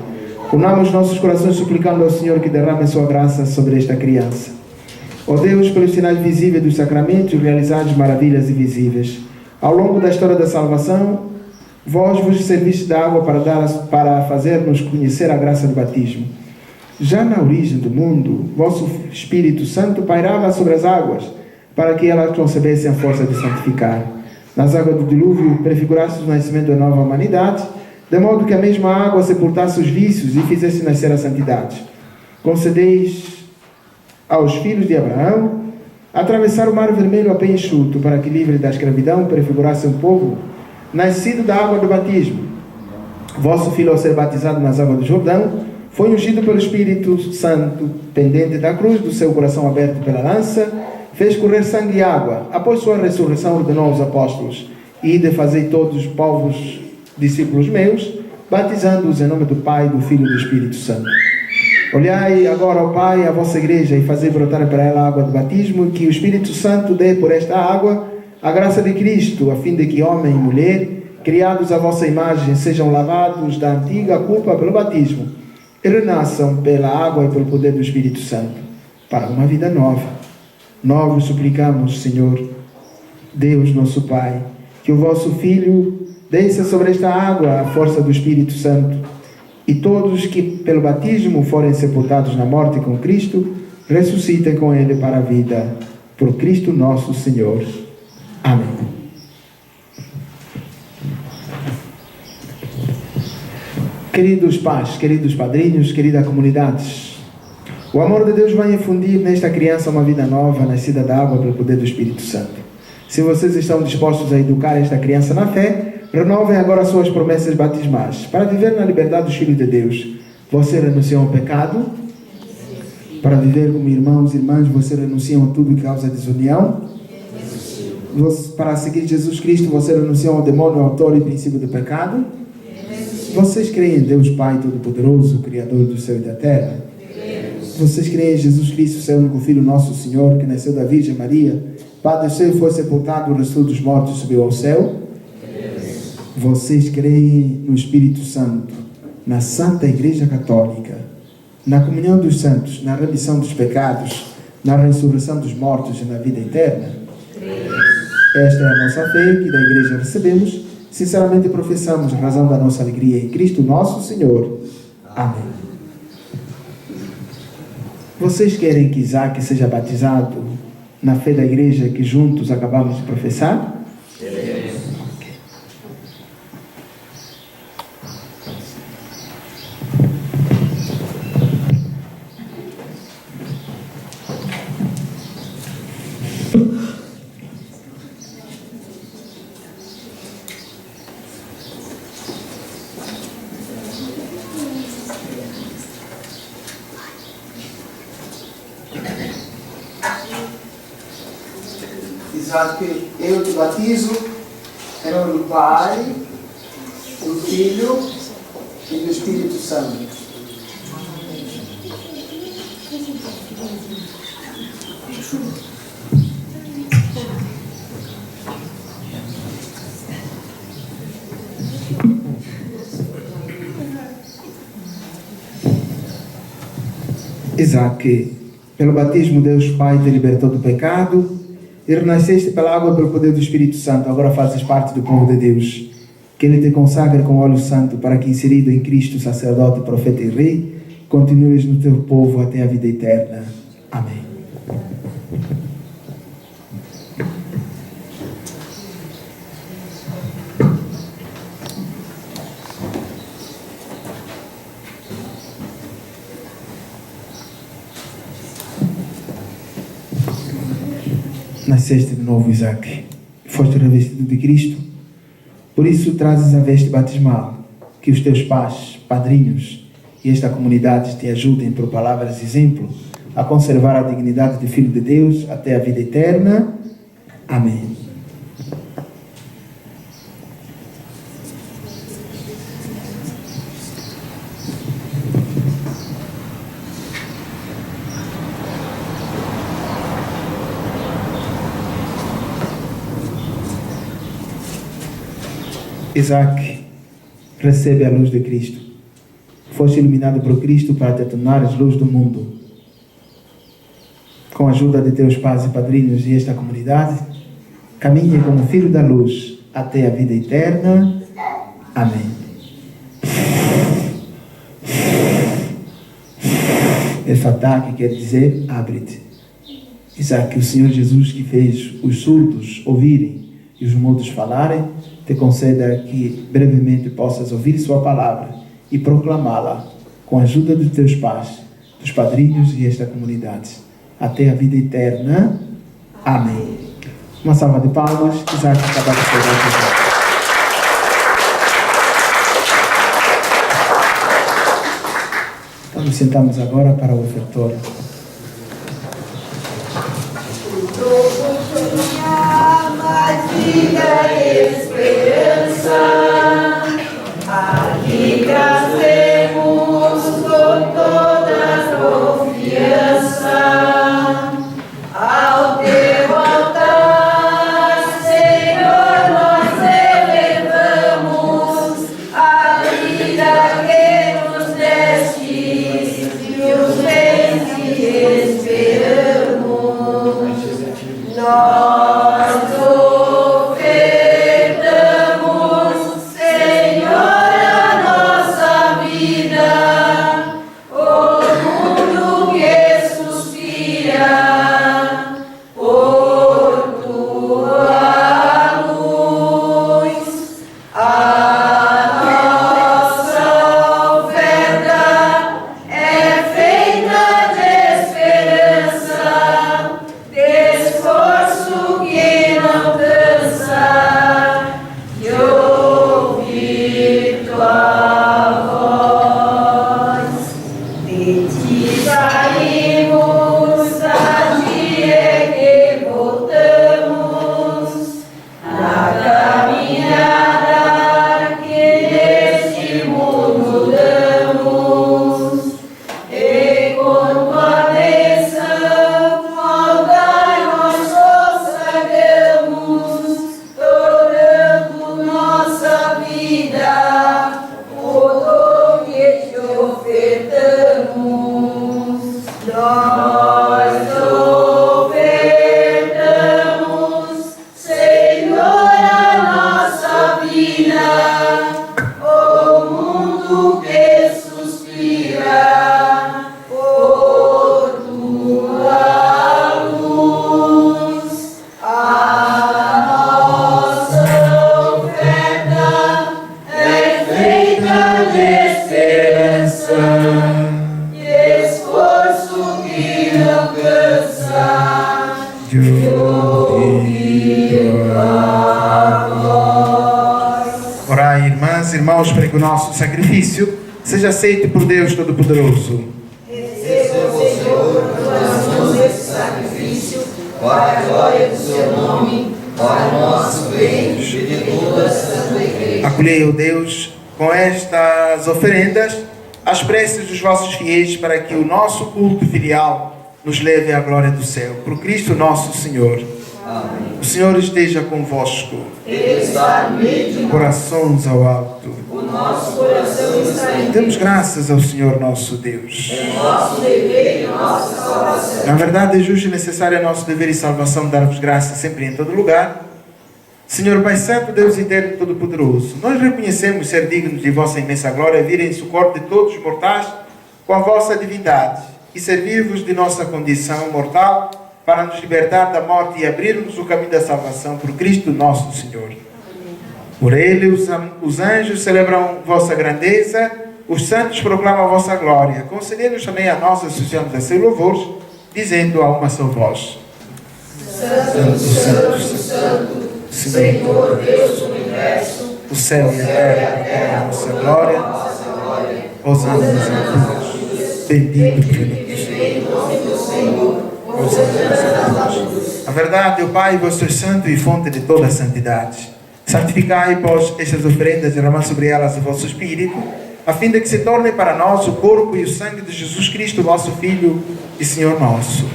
Unamos nossos corações suplicando ao Senhor que derrame a sua graça sobre esta criança. Ó Deus, pelos sinais visíveis dos sacramentos, realizados maravilhas invisíveis. Ao longo da história da salvação, Vós vos serviste da água para fazer-nos conhecer a graça do batismo. Já na origem do mundo, vosso Espírito Santo pairava sobre as águas, para que elas concebessem a força de santificar. Nas águas do dilúvio, prefiguraste o nascimento da nova humanidade, de modo que a mesma água sepultasse os vícios e fizesse nascer a santidade. Concedeis aos filhos de Abraão atravessar o mar vermelho a pé enxuto, para que, livre da escravidão, prefigurasse um povo nascido da água do batismo. Vosso filho, ao ser batizado nas águas do Jordão, foi ungido pelo Espírito Santo, pendente da cruz do seu coração aberto pela lança, fez correr sangue e água. Após sua ressurreição, ordenou aos apóstolos: ide, fazei todos os povos discípulos meus, batizando-os em nome do Pai, do Filho e do Espírito Santo. Olhai agora, ó Pai, a vossa igreja e fazei brotar para ela a água do batismo, que o Espírito Santo dê por esta água a graça de Cristo, a fim de que homem e mulher, criados à vossa imagem, sejam lavados da antiga culpa pelo batismo e renasçam pela água e pelo poder do Espírito Santo, para uma vida nova. Nós vos suplicamos, Senhor, Deus nosso Pai, que o vosso Filho desça sobre esta água a força do Espírito Santo, e todos que pelo batismo forem sepultados na morte com Cristo, ressuscitem com Ele para a vida, por Cristo nosso Senhor. Amém. Queridos pais, queridos padrinhos, querida comunidade, o amor de Deus vai infundir nesta criança uma vida nova, nascida da água pelo poder do Espírito Santo. Se vocês estão dispostos a educar esta criança na fé, renovem agora suas promessas batismais, para viver na liberdade dos filhos de Deus. Você renunciou ao pecado? Para viver como irmãos e irmãs, você renunciou a tudo que causa desunião? Para seguir Jesus Cristo, você renunciou ao demônio, autor e princípio do pecado? Vocês creem em Deus Pai Todo-Poderoso, Criador do céu e da terra? Vocês creem em Jesus Cristo, seu único Filho, nosso Senhor, que nasceu da Virgem Maria, padeceu e foi sepultado, ressuscitou dos mortos e subiu ao céu? Vocês creem no Espírito Santo, na Santa Igreja Católica, na comunhão dos santos, na remissão dos pecados, na ressurreição dos mortos e na vida eterna? Esta é a nossa fé que da Igreja recebemos, sinceramente professamos, razão da nossa alegria em Cristo nosso Senhor. Amém. Vocês querem que Isaac seja batizado na fé da Igreja que juntos acabamos de professar? Isaac, eu te batizo em nome do Pai, do Filho e do Espírito Santo. Isaac, pelo batismo Deus Pai te libertou do pecado e renasceste pela água e pelo poder do Espírito Santo. Agora fazes parte do povo de Deus. Que Ele te consagre com óleo santo, para que, inserido em Cristo, sacerdote, profeta e rei, continues no teu povo até a vida eterna. Amém. Nasceste de novo, Isaac, foste revestido de Cristo, por isso trazes a veste batismal. Que os teus pais, padrinhos e esta comunidade te ajudem por palavras de exemplo a conservar a dignidade de filho de Deus até a vida eterna. Amém. Isaac, recebe a luz de Cristo. Foste iluminado por Cristo para te tornares luz do mundo. Com a ajuda de teus pais e padrinhos e esta comunidade, caminhe como filho da luz até a vida eterna. Amém. Efatá, que quer dizer abre-te. Isso é que o Senhor Jesus, que fez os surdos ouvirem e os mudos falarem, te conceda que brevemente possas ouvir sua palavra e proclamá-la com a ajuda dos teus pais, dos padrinhos e esta comunidade, até a vida eterna. Amém. Uma salva de palmas. Isaac acaba de chegar. Então nos sentamos agora para o ofertório. Mais vida e esperança, aqui trazemos com toda confiança ao teu altar, Senhor, nós elevamos a vida que nos destes e os bens que esperamos. Nós ofertamos, Senhor, a nossa vida, o mundo que suspira por tua luz. A nossa oferta é feita de esperança, esforço que não cansa, de ouvir tua voz. De ti saímos, a ti é que voltamos, na caminhada que neste mundo damos, e com tua bênção, nós consagramos, tornando nossa vida o dom que te ofertamos. Nós ofertamos, Senhor, a nossa vida, o mundo que suspira por tua luz. A nossa oferta é feita de esperança, de esforço que não cansa, de ouvir tua voz. Orai, irmãs e irmãos, para que o nosso sacrifício seja aceito por Deus Todo-Poderoso. Receba, Senhor, tuas mãos esse sacrifício, para a glória do seu nome, para o nosso bem e de toda a santa igreja. Acolhei, ó Deus, com estas oferendas, as preces dos vossos fiéis, para que o nosso culto filial nos leve à glória do céu. Por Cristo nosso Senhor. Amém. O Senhor esteja convosco. Ele está no meio de nós, Corações ao alto. o nosso coração está em Demos ti. graças ao Senhor nosso Deus. É nosso dever e nossa salvação. Na verdade, é justo e necessário, é nosso dever e salvação dar-vos graças sempre e em todo lugar. Senhor Pai Santo, Deus eterno e todo-poderoso, nós reconhecemos ser dignos de vossa imensa glória, vir em socorro de todos os mortais com a vossa divindade e servir-vos de nossa condição mortal para nos libertar da morte e abrir-nos o caminho da salvação por Cristo nosso Senhor. Por ele os anjos celebram vossa grandeza, os santos proclamam a vossa glória. Concedei-nos também a nós associamos a seus louvores, dizendo a uma só voz: Santo, santo, santo, Senhor Deus do universo, o céu e a terra, a nossa glória, hosana nas alturas, bendito o Senhor. A verdade, o Pai, vosso santo e fonte de toda a santidade. Santificai, pois, estas oferendas e derramai sobre elas o vosso Espírito, a fim de que se torne para nós o corpo e o sangue de Jesus Cristo, vosso Filho e Senhor nosso.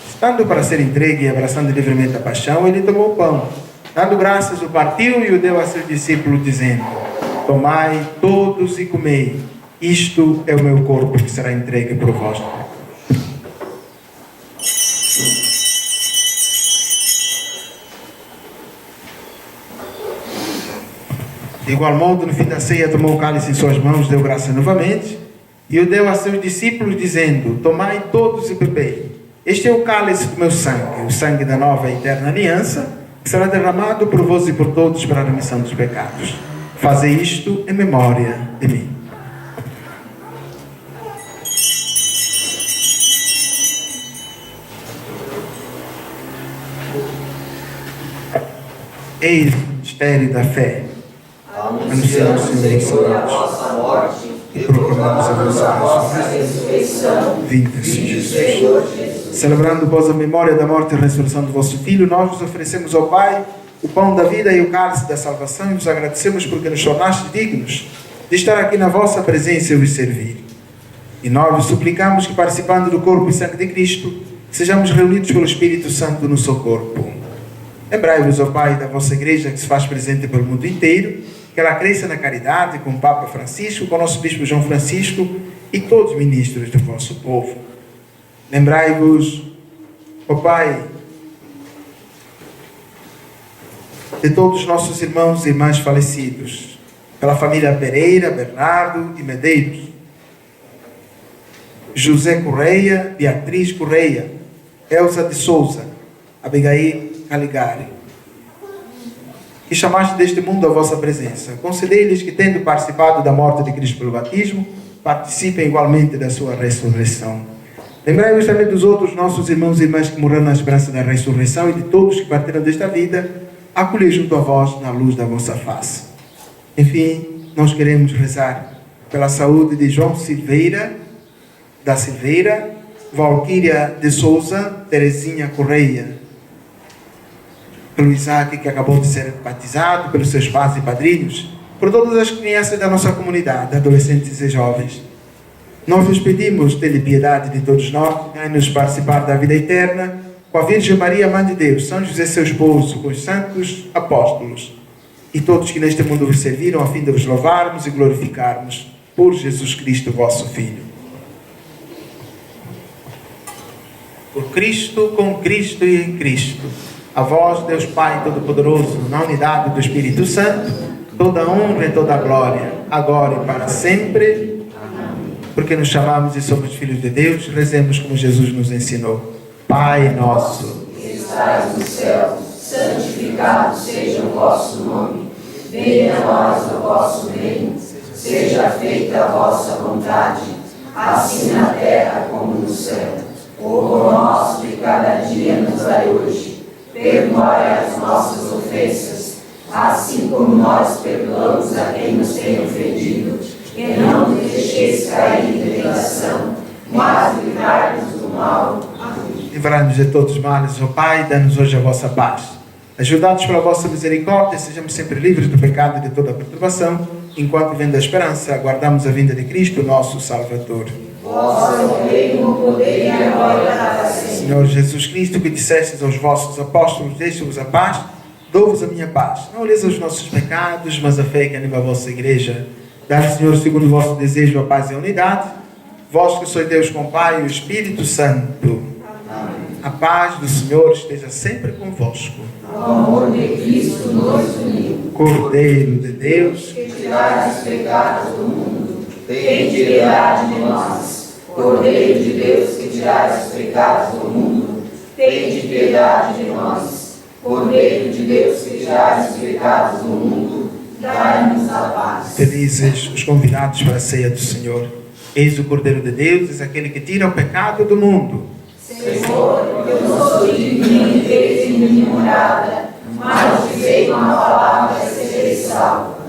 Estando para ser entregue e abraçando livremente a paixão, ele tomou o pão, dando graças, o partiu e o deu a seus discípulos, dizendo: tomai todos e comei, isto é o meu corpo que será entregue por vós. De igual modo, no fim da ceia, tomou o cálice em suas mãos, deu graça novamente, e o deu a seus discípulos, dizendo: tomai todos e bebei. Este é o cálice do meu sangue, o sangue da nova e eterna aliança, que será derramado por vós e por todos para a remissão dos pecados. Fazei isto em memória de mim. Eis o mistério da fé. Anunciamos, Senhor, a vossa morte e proclamamos a vossa ressurreição. Vinde, Senhor Jesus. Celebrando vós a memória da morte e ressurreição do vosso Filho, nós vos oferecemos ao Pai o pão da vida e o cálice da salvação e vos agradecemos porque nos tornaste dignos de estar aqui na vossa presença e vos servir. E nós vos suplicamos que, participando do corpo e sangue de Cristo, sejamos reunidos pelo Espírito Santo no seu corpo. Lembrai-vos, ó Pai, da vossa Igreja que se faz presente pelo mundo inteiro, que ela cresça na caridade com o Papa Francisco, com o nosso Bispo João Francisco e todos os ministros do vosso povo. Lembrai-vos, ó Pai, de todos os nossos irmãos e irmãs falecidos, pela família Pereira, Bernardo e Medeiros, José Correia, Beatriz Correia, Elza de Souza, Abigail Caligari, que chamaste deste mundo a vossa presença. Concedei-lhes que, tendo participado da morte de Cristo pelo batismo, participem igualmente da sua ressurreição. Lembrai-vos também dos outros nossos irmãos e irmãs que morreram na esperança da ressurreição e de todos que partiram desta vida, acolhei junto a vós na luz da vossa face. Enfim, nós queremos rezar pela saúde de João Silveira, da Silveira, Valquíria de Souza, Terezinha Correia, pelo Isaac, que acabou de ser batizado, pelos seus pais e padrinhos, por todas as crianças da nossa comunidade, adolescentes e jovens. Nós vos pedimos, tende piedade de todos nós, dai-nos participar da vida eterna, com a Virgem Maria, Mãe de Deus, São José, seu esposo, com os santos apóstolos, e todos que neste mundo vos serviram, a fim de vos louvarmos e glorificarmos, por Jesus Cristo, vosso Filho. Por Cristo, com Cristo e em Cristo, a vós, Deus Pai Todo-Poderoso, na unidade do Espírito Santo, toda honra e toda glória, agora e para sempre. Amém. Porque nos chamamos e somos filhos de Deus, rezemos como Jesus nos ensinou. Pai nosso, que estais no céu, santificado seja o vosso nome. Venha a nós o vosso reino. Seja feita a vossa vontade, assim na terra como no céu. O pão nosso de cada dia nos dai hoje. Perdoai as nossas ofensas, assim como nós perdoamos a quem nos tem ofendido. E não nos deixeis cair em tentação, mas livrai-nos do mal. Amém. Livrai-nos de todos os males, ó Pai, dá-nos hoje a vossa paz. Ajudados pela vossa misericórdia, sejamos sempre livres do pecado e de toda a perturbação, enquanto, vendo a esperança, aguardamos a vinda de Cristo, nosso Salvador. Vosso reino, o poder e a glória para sempre. Senhor Jesus Cristo, que dissestes aos vossos apóstolos: deixo-vos a paz, dou-vos a minha paz. Não olheis os nossos pecados, mas a fé que anima a vossa igreja. Dai, Senhor, segundo o vosso desejo, a paz e a unidade. Vós que sois Deus com o Pai e o Espírito Santo. Amém. A paz do Senhor esteja sempre convosco. O amor de Cristo nos uniu. Cordeiro de Deus, que tirais os pecados do mundo, tem piedade de nós. Cordeiro de Deus, que tirais os pecados do mundo, tem piedade de nós. Cordeiro de Deus, que tirais os pecados do mundo, dai-nos a paz. Felizes os convidados para a ceia do Senhor. Eis o Cordeiro de Deus, eis aquele que tira o pecado do mundo. Senhor, eu não sou digno de entrar em minha morada, mas dizei uma palavra e serei salvo.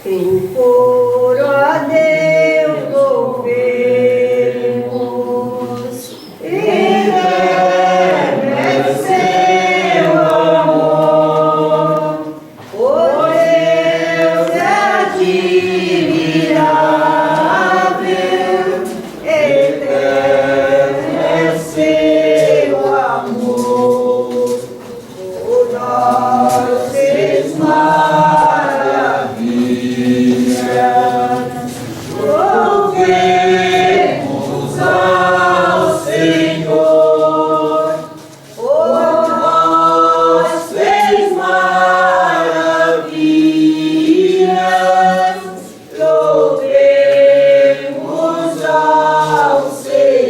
Em coro a Deus louvemos,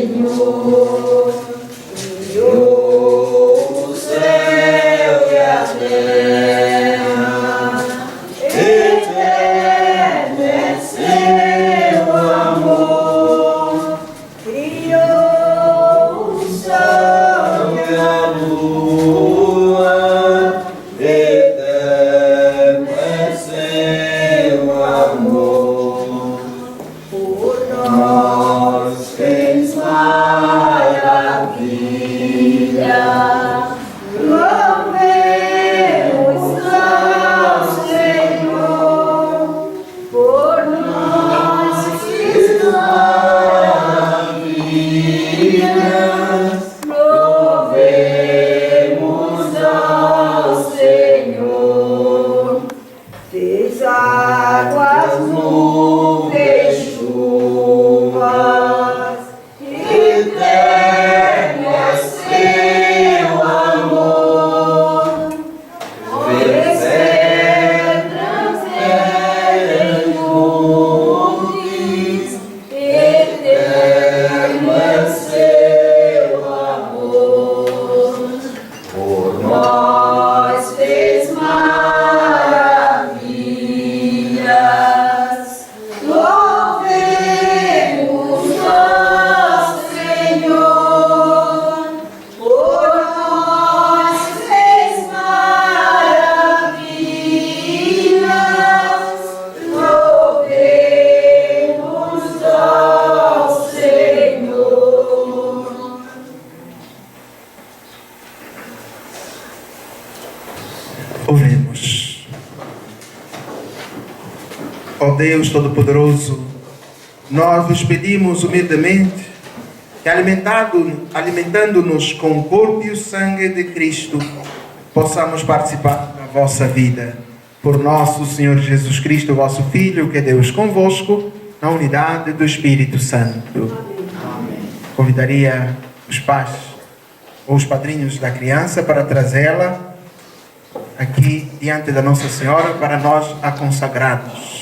Senhor, criou o céu e a terra, eterno é seu amor, criou o sol e a lua, eterno é seu amor, por nós fez maravilha. Louvemos ao Senhor, por nós fez maravilhas. Louvemos ao Senhor, fez águas, nuvens, chuvas, eterno é seu amor. Fez pedras, terras, montes, eterno é seu amor. Por nós fez maravilhas. Louvemos ao Senhor, por nós fez maravilhas. Louvemos ao Senhor. Oremos. Ó Deus Todo-Poderoso, nós vos pedimos humildemente que, alimentando-nos com o corpo e o sangue de Cristo, possamos participar da vossa vida. Por nosso Senhor Jesus Cristo, vosso Filho, que é Deus convosco, na unidade do Espírito Santo. Convidaria os pais ou os padrinhos da criança para trazê-la aqui diante da Nossa Senhora para nós a consagrarmos.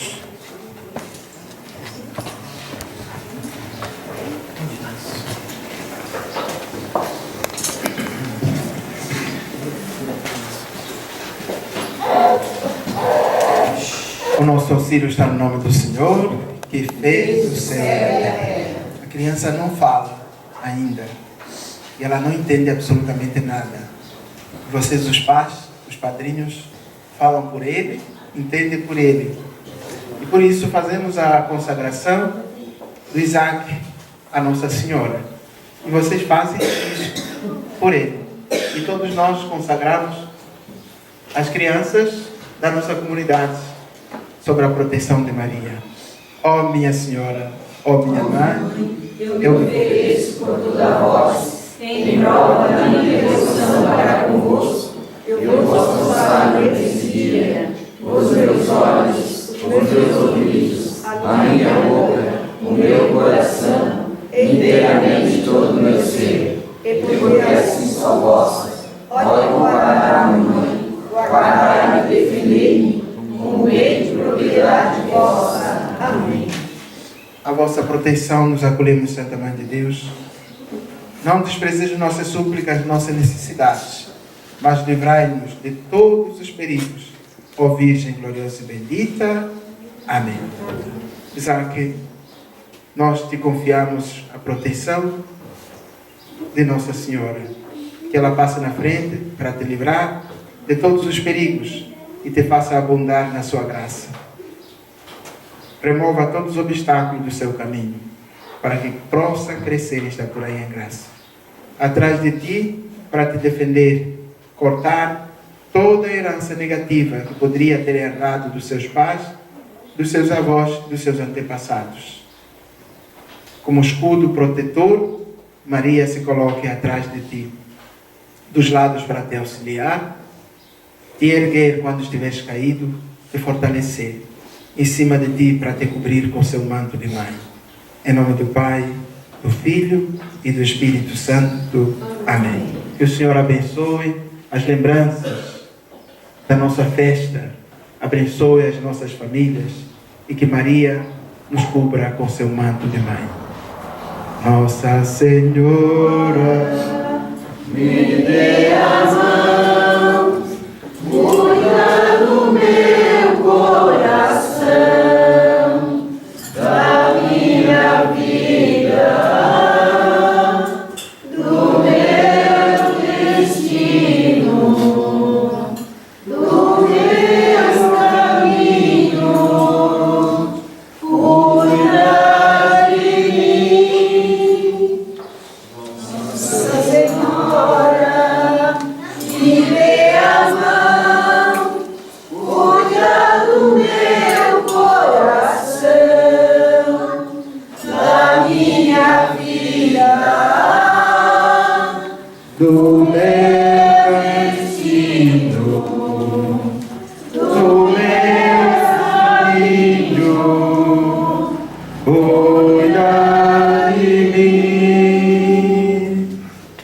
O nosso auxílio está no nome do Senhor, que fez o céu e a terra. A criança não fala ainda e ela não entende absolutamente nada. Vocês, os pais, os padrinhos, falam por ele, entendem por ele. E por isso fazemos a consagração do Isaac à Nossa Senhora. E vocês fazem isso por ele. E todos nós consagramos as crianças da nossa comunidade sobre a proteção de Maria. Ó minha Senhora, ó minha Mãe, eu me ofereço por toda vós, em prova da minha devoção para convosco. Eu vos consagro nesse dia os meus olhos, os meus ouvidos, a minha boca, o meu coração, inteiramente todo o meu ser, porque assim sou vossa. Olhe para a mãe, guardai-me e defendei-me, como bem de propriedade vossa. Amém. A vossa proteção nos acolhemos, Santa Mãe de Deus. Não desprezeis nossas súplicas, nossas necessidades, mas livrai-nos de todos os perigos. Ó Virgem gloriosa e bendita. Amém. Isaac, nós te confiamos a proteção de Nossa Senhora. Que ela passe na frente para te livrar de todos os perigos e te faça abundar na sua graça. Remova todos os obstáculos do seu caminho, para que possa crescer e estatura em graça. Atrás de ti, para te defender, cortar toda a herança negativa que poderia ter herdado dos seus pais, dos seus avós, dos seus antepassados. Como escudo protetor, Maria se coloque atrás de ti, dos lados para te auxiliar, te erguer quando estiveres caído, te fortalecer, em cima de ti para te cobrir com seu manto de mãe. Em nome do Pai, do Filho e do Espírito Santo. Amém. Que o Senhor abençoe as lembranças da nossa festa, abençoe as nossas famílias e que Maria nos cubra com seu manto de mãe. Nossa Senhora, me dê as mãos, cuida do meu coração, da minha vida, do meu destino, dos meus caminhos, cuida de mim. Nossa Senhora, me dê as mãos, cuida do meu coração, da minha vida, do meu destino, do meu caminho, cuida de mim.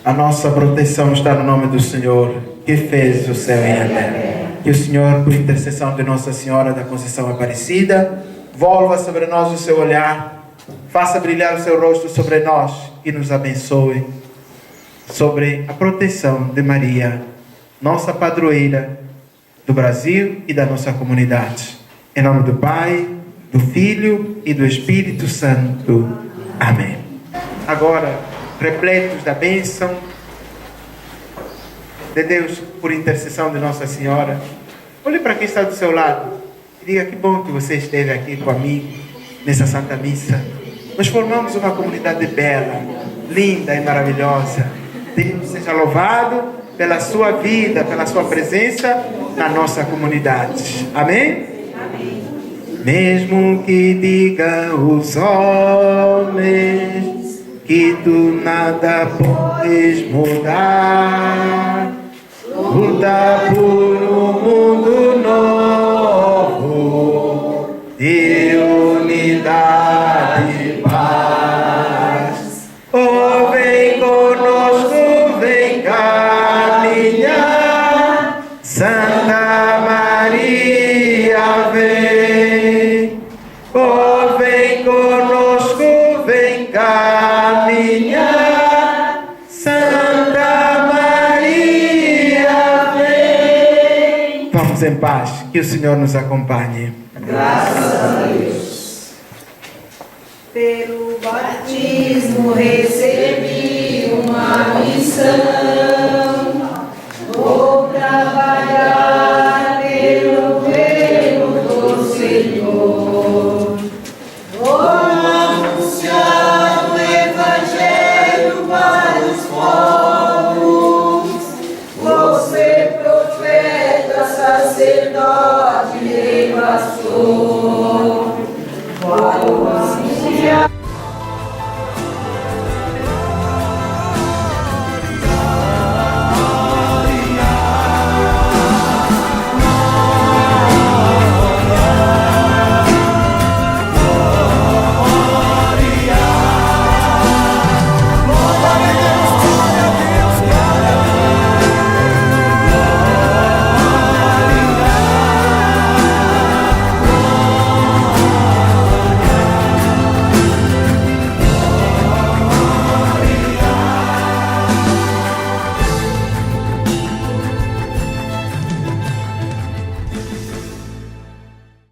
A nossa proteção está no nome do Senhor, que fez o céu e a terra. Que o Senhor, por intercessão de Nossa Senhora da Conceição Aparecida, volva sobre nós o seu olhar, faça brilhar o seu rosto sobre nós e nos abençoe. Sobre a proteção de Maria, nossa padroeira do Brasil e da nossa comunidade. Em nome do Pai, do Filho e do Espírito Santo. Amém. Agora, repletos da bênção de Deus, por intercessão de Nossa Senhora, olhe para quem está do seu lado e diga: que bom que você esteve aqui comigo nessa Santa Missa. Nós formamos uma comunidade bela, linda e maravilhosa. Deus seja louvado pela sua vida, pela sua presença na nossa comunidade. Amém? Amém. Mesmo que digam os homens que tu nada podes mudar, luta por um mundo novo de unidade e paz. Oh, vem conosco, vem caminhar, Santa Maria, vem. Oh, vem conosco, vem caminhar, Santa Maria, vem. Vamos em paz, que o Senhor nos acompanhe. Graças a Deus. Pelo batismo recebi uma missão.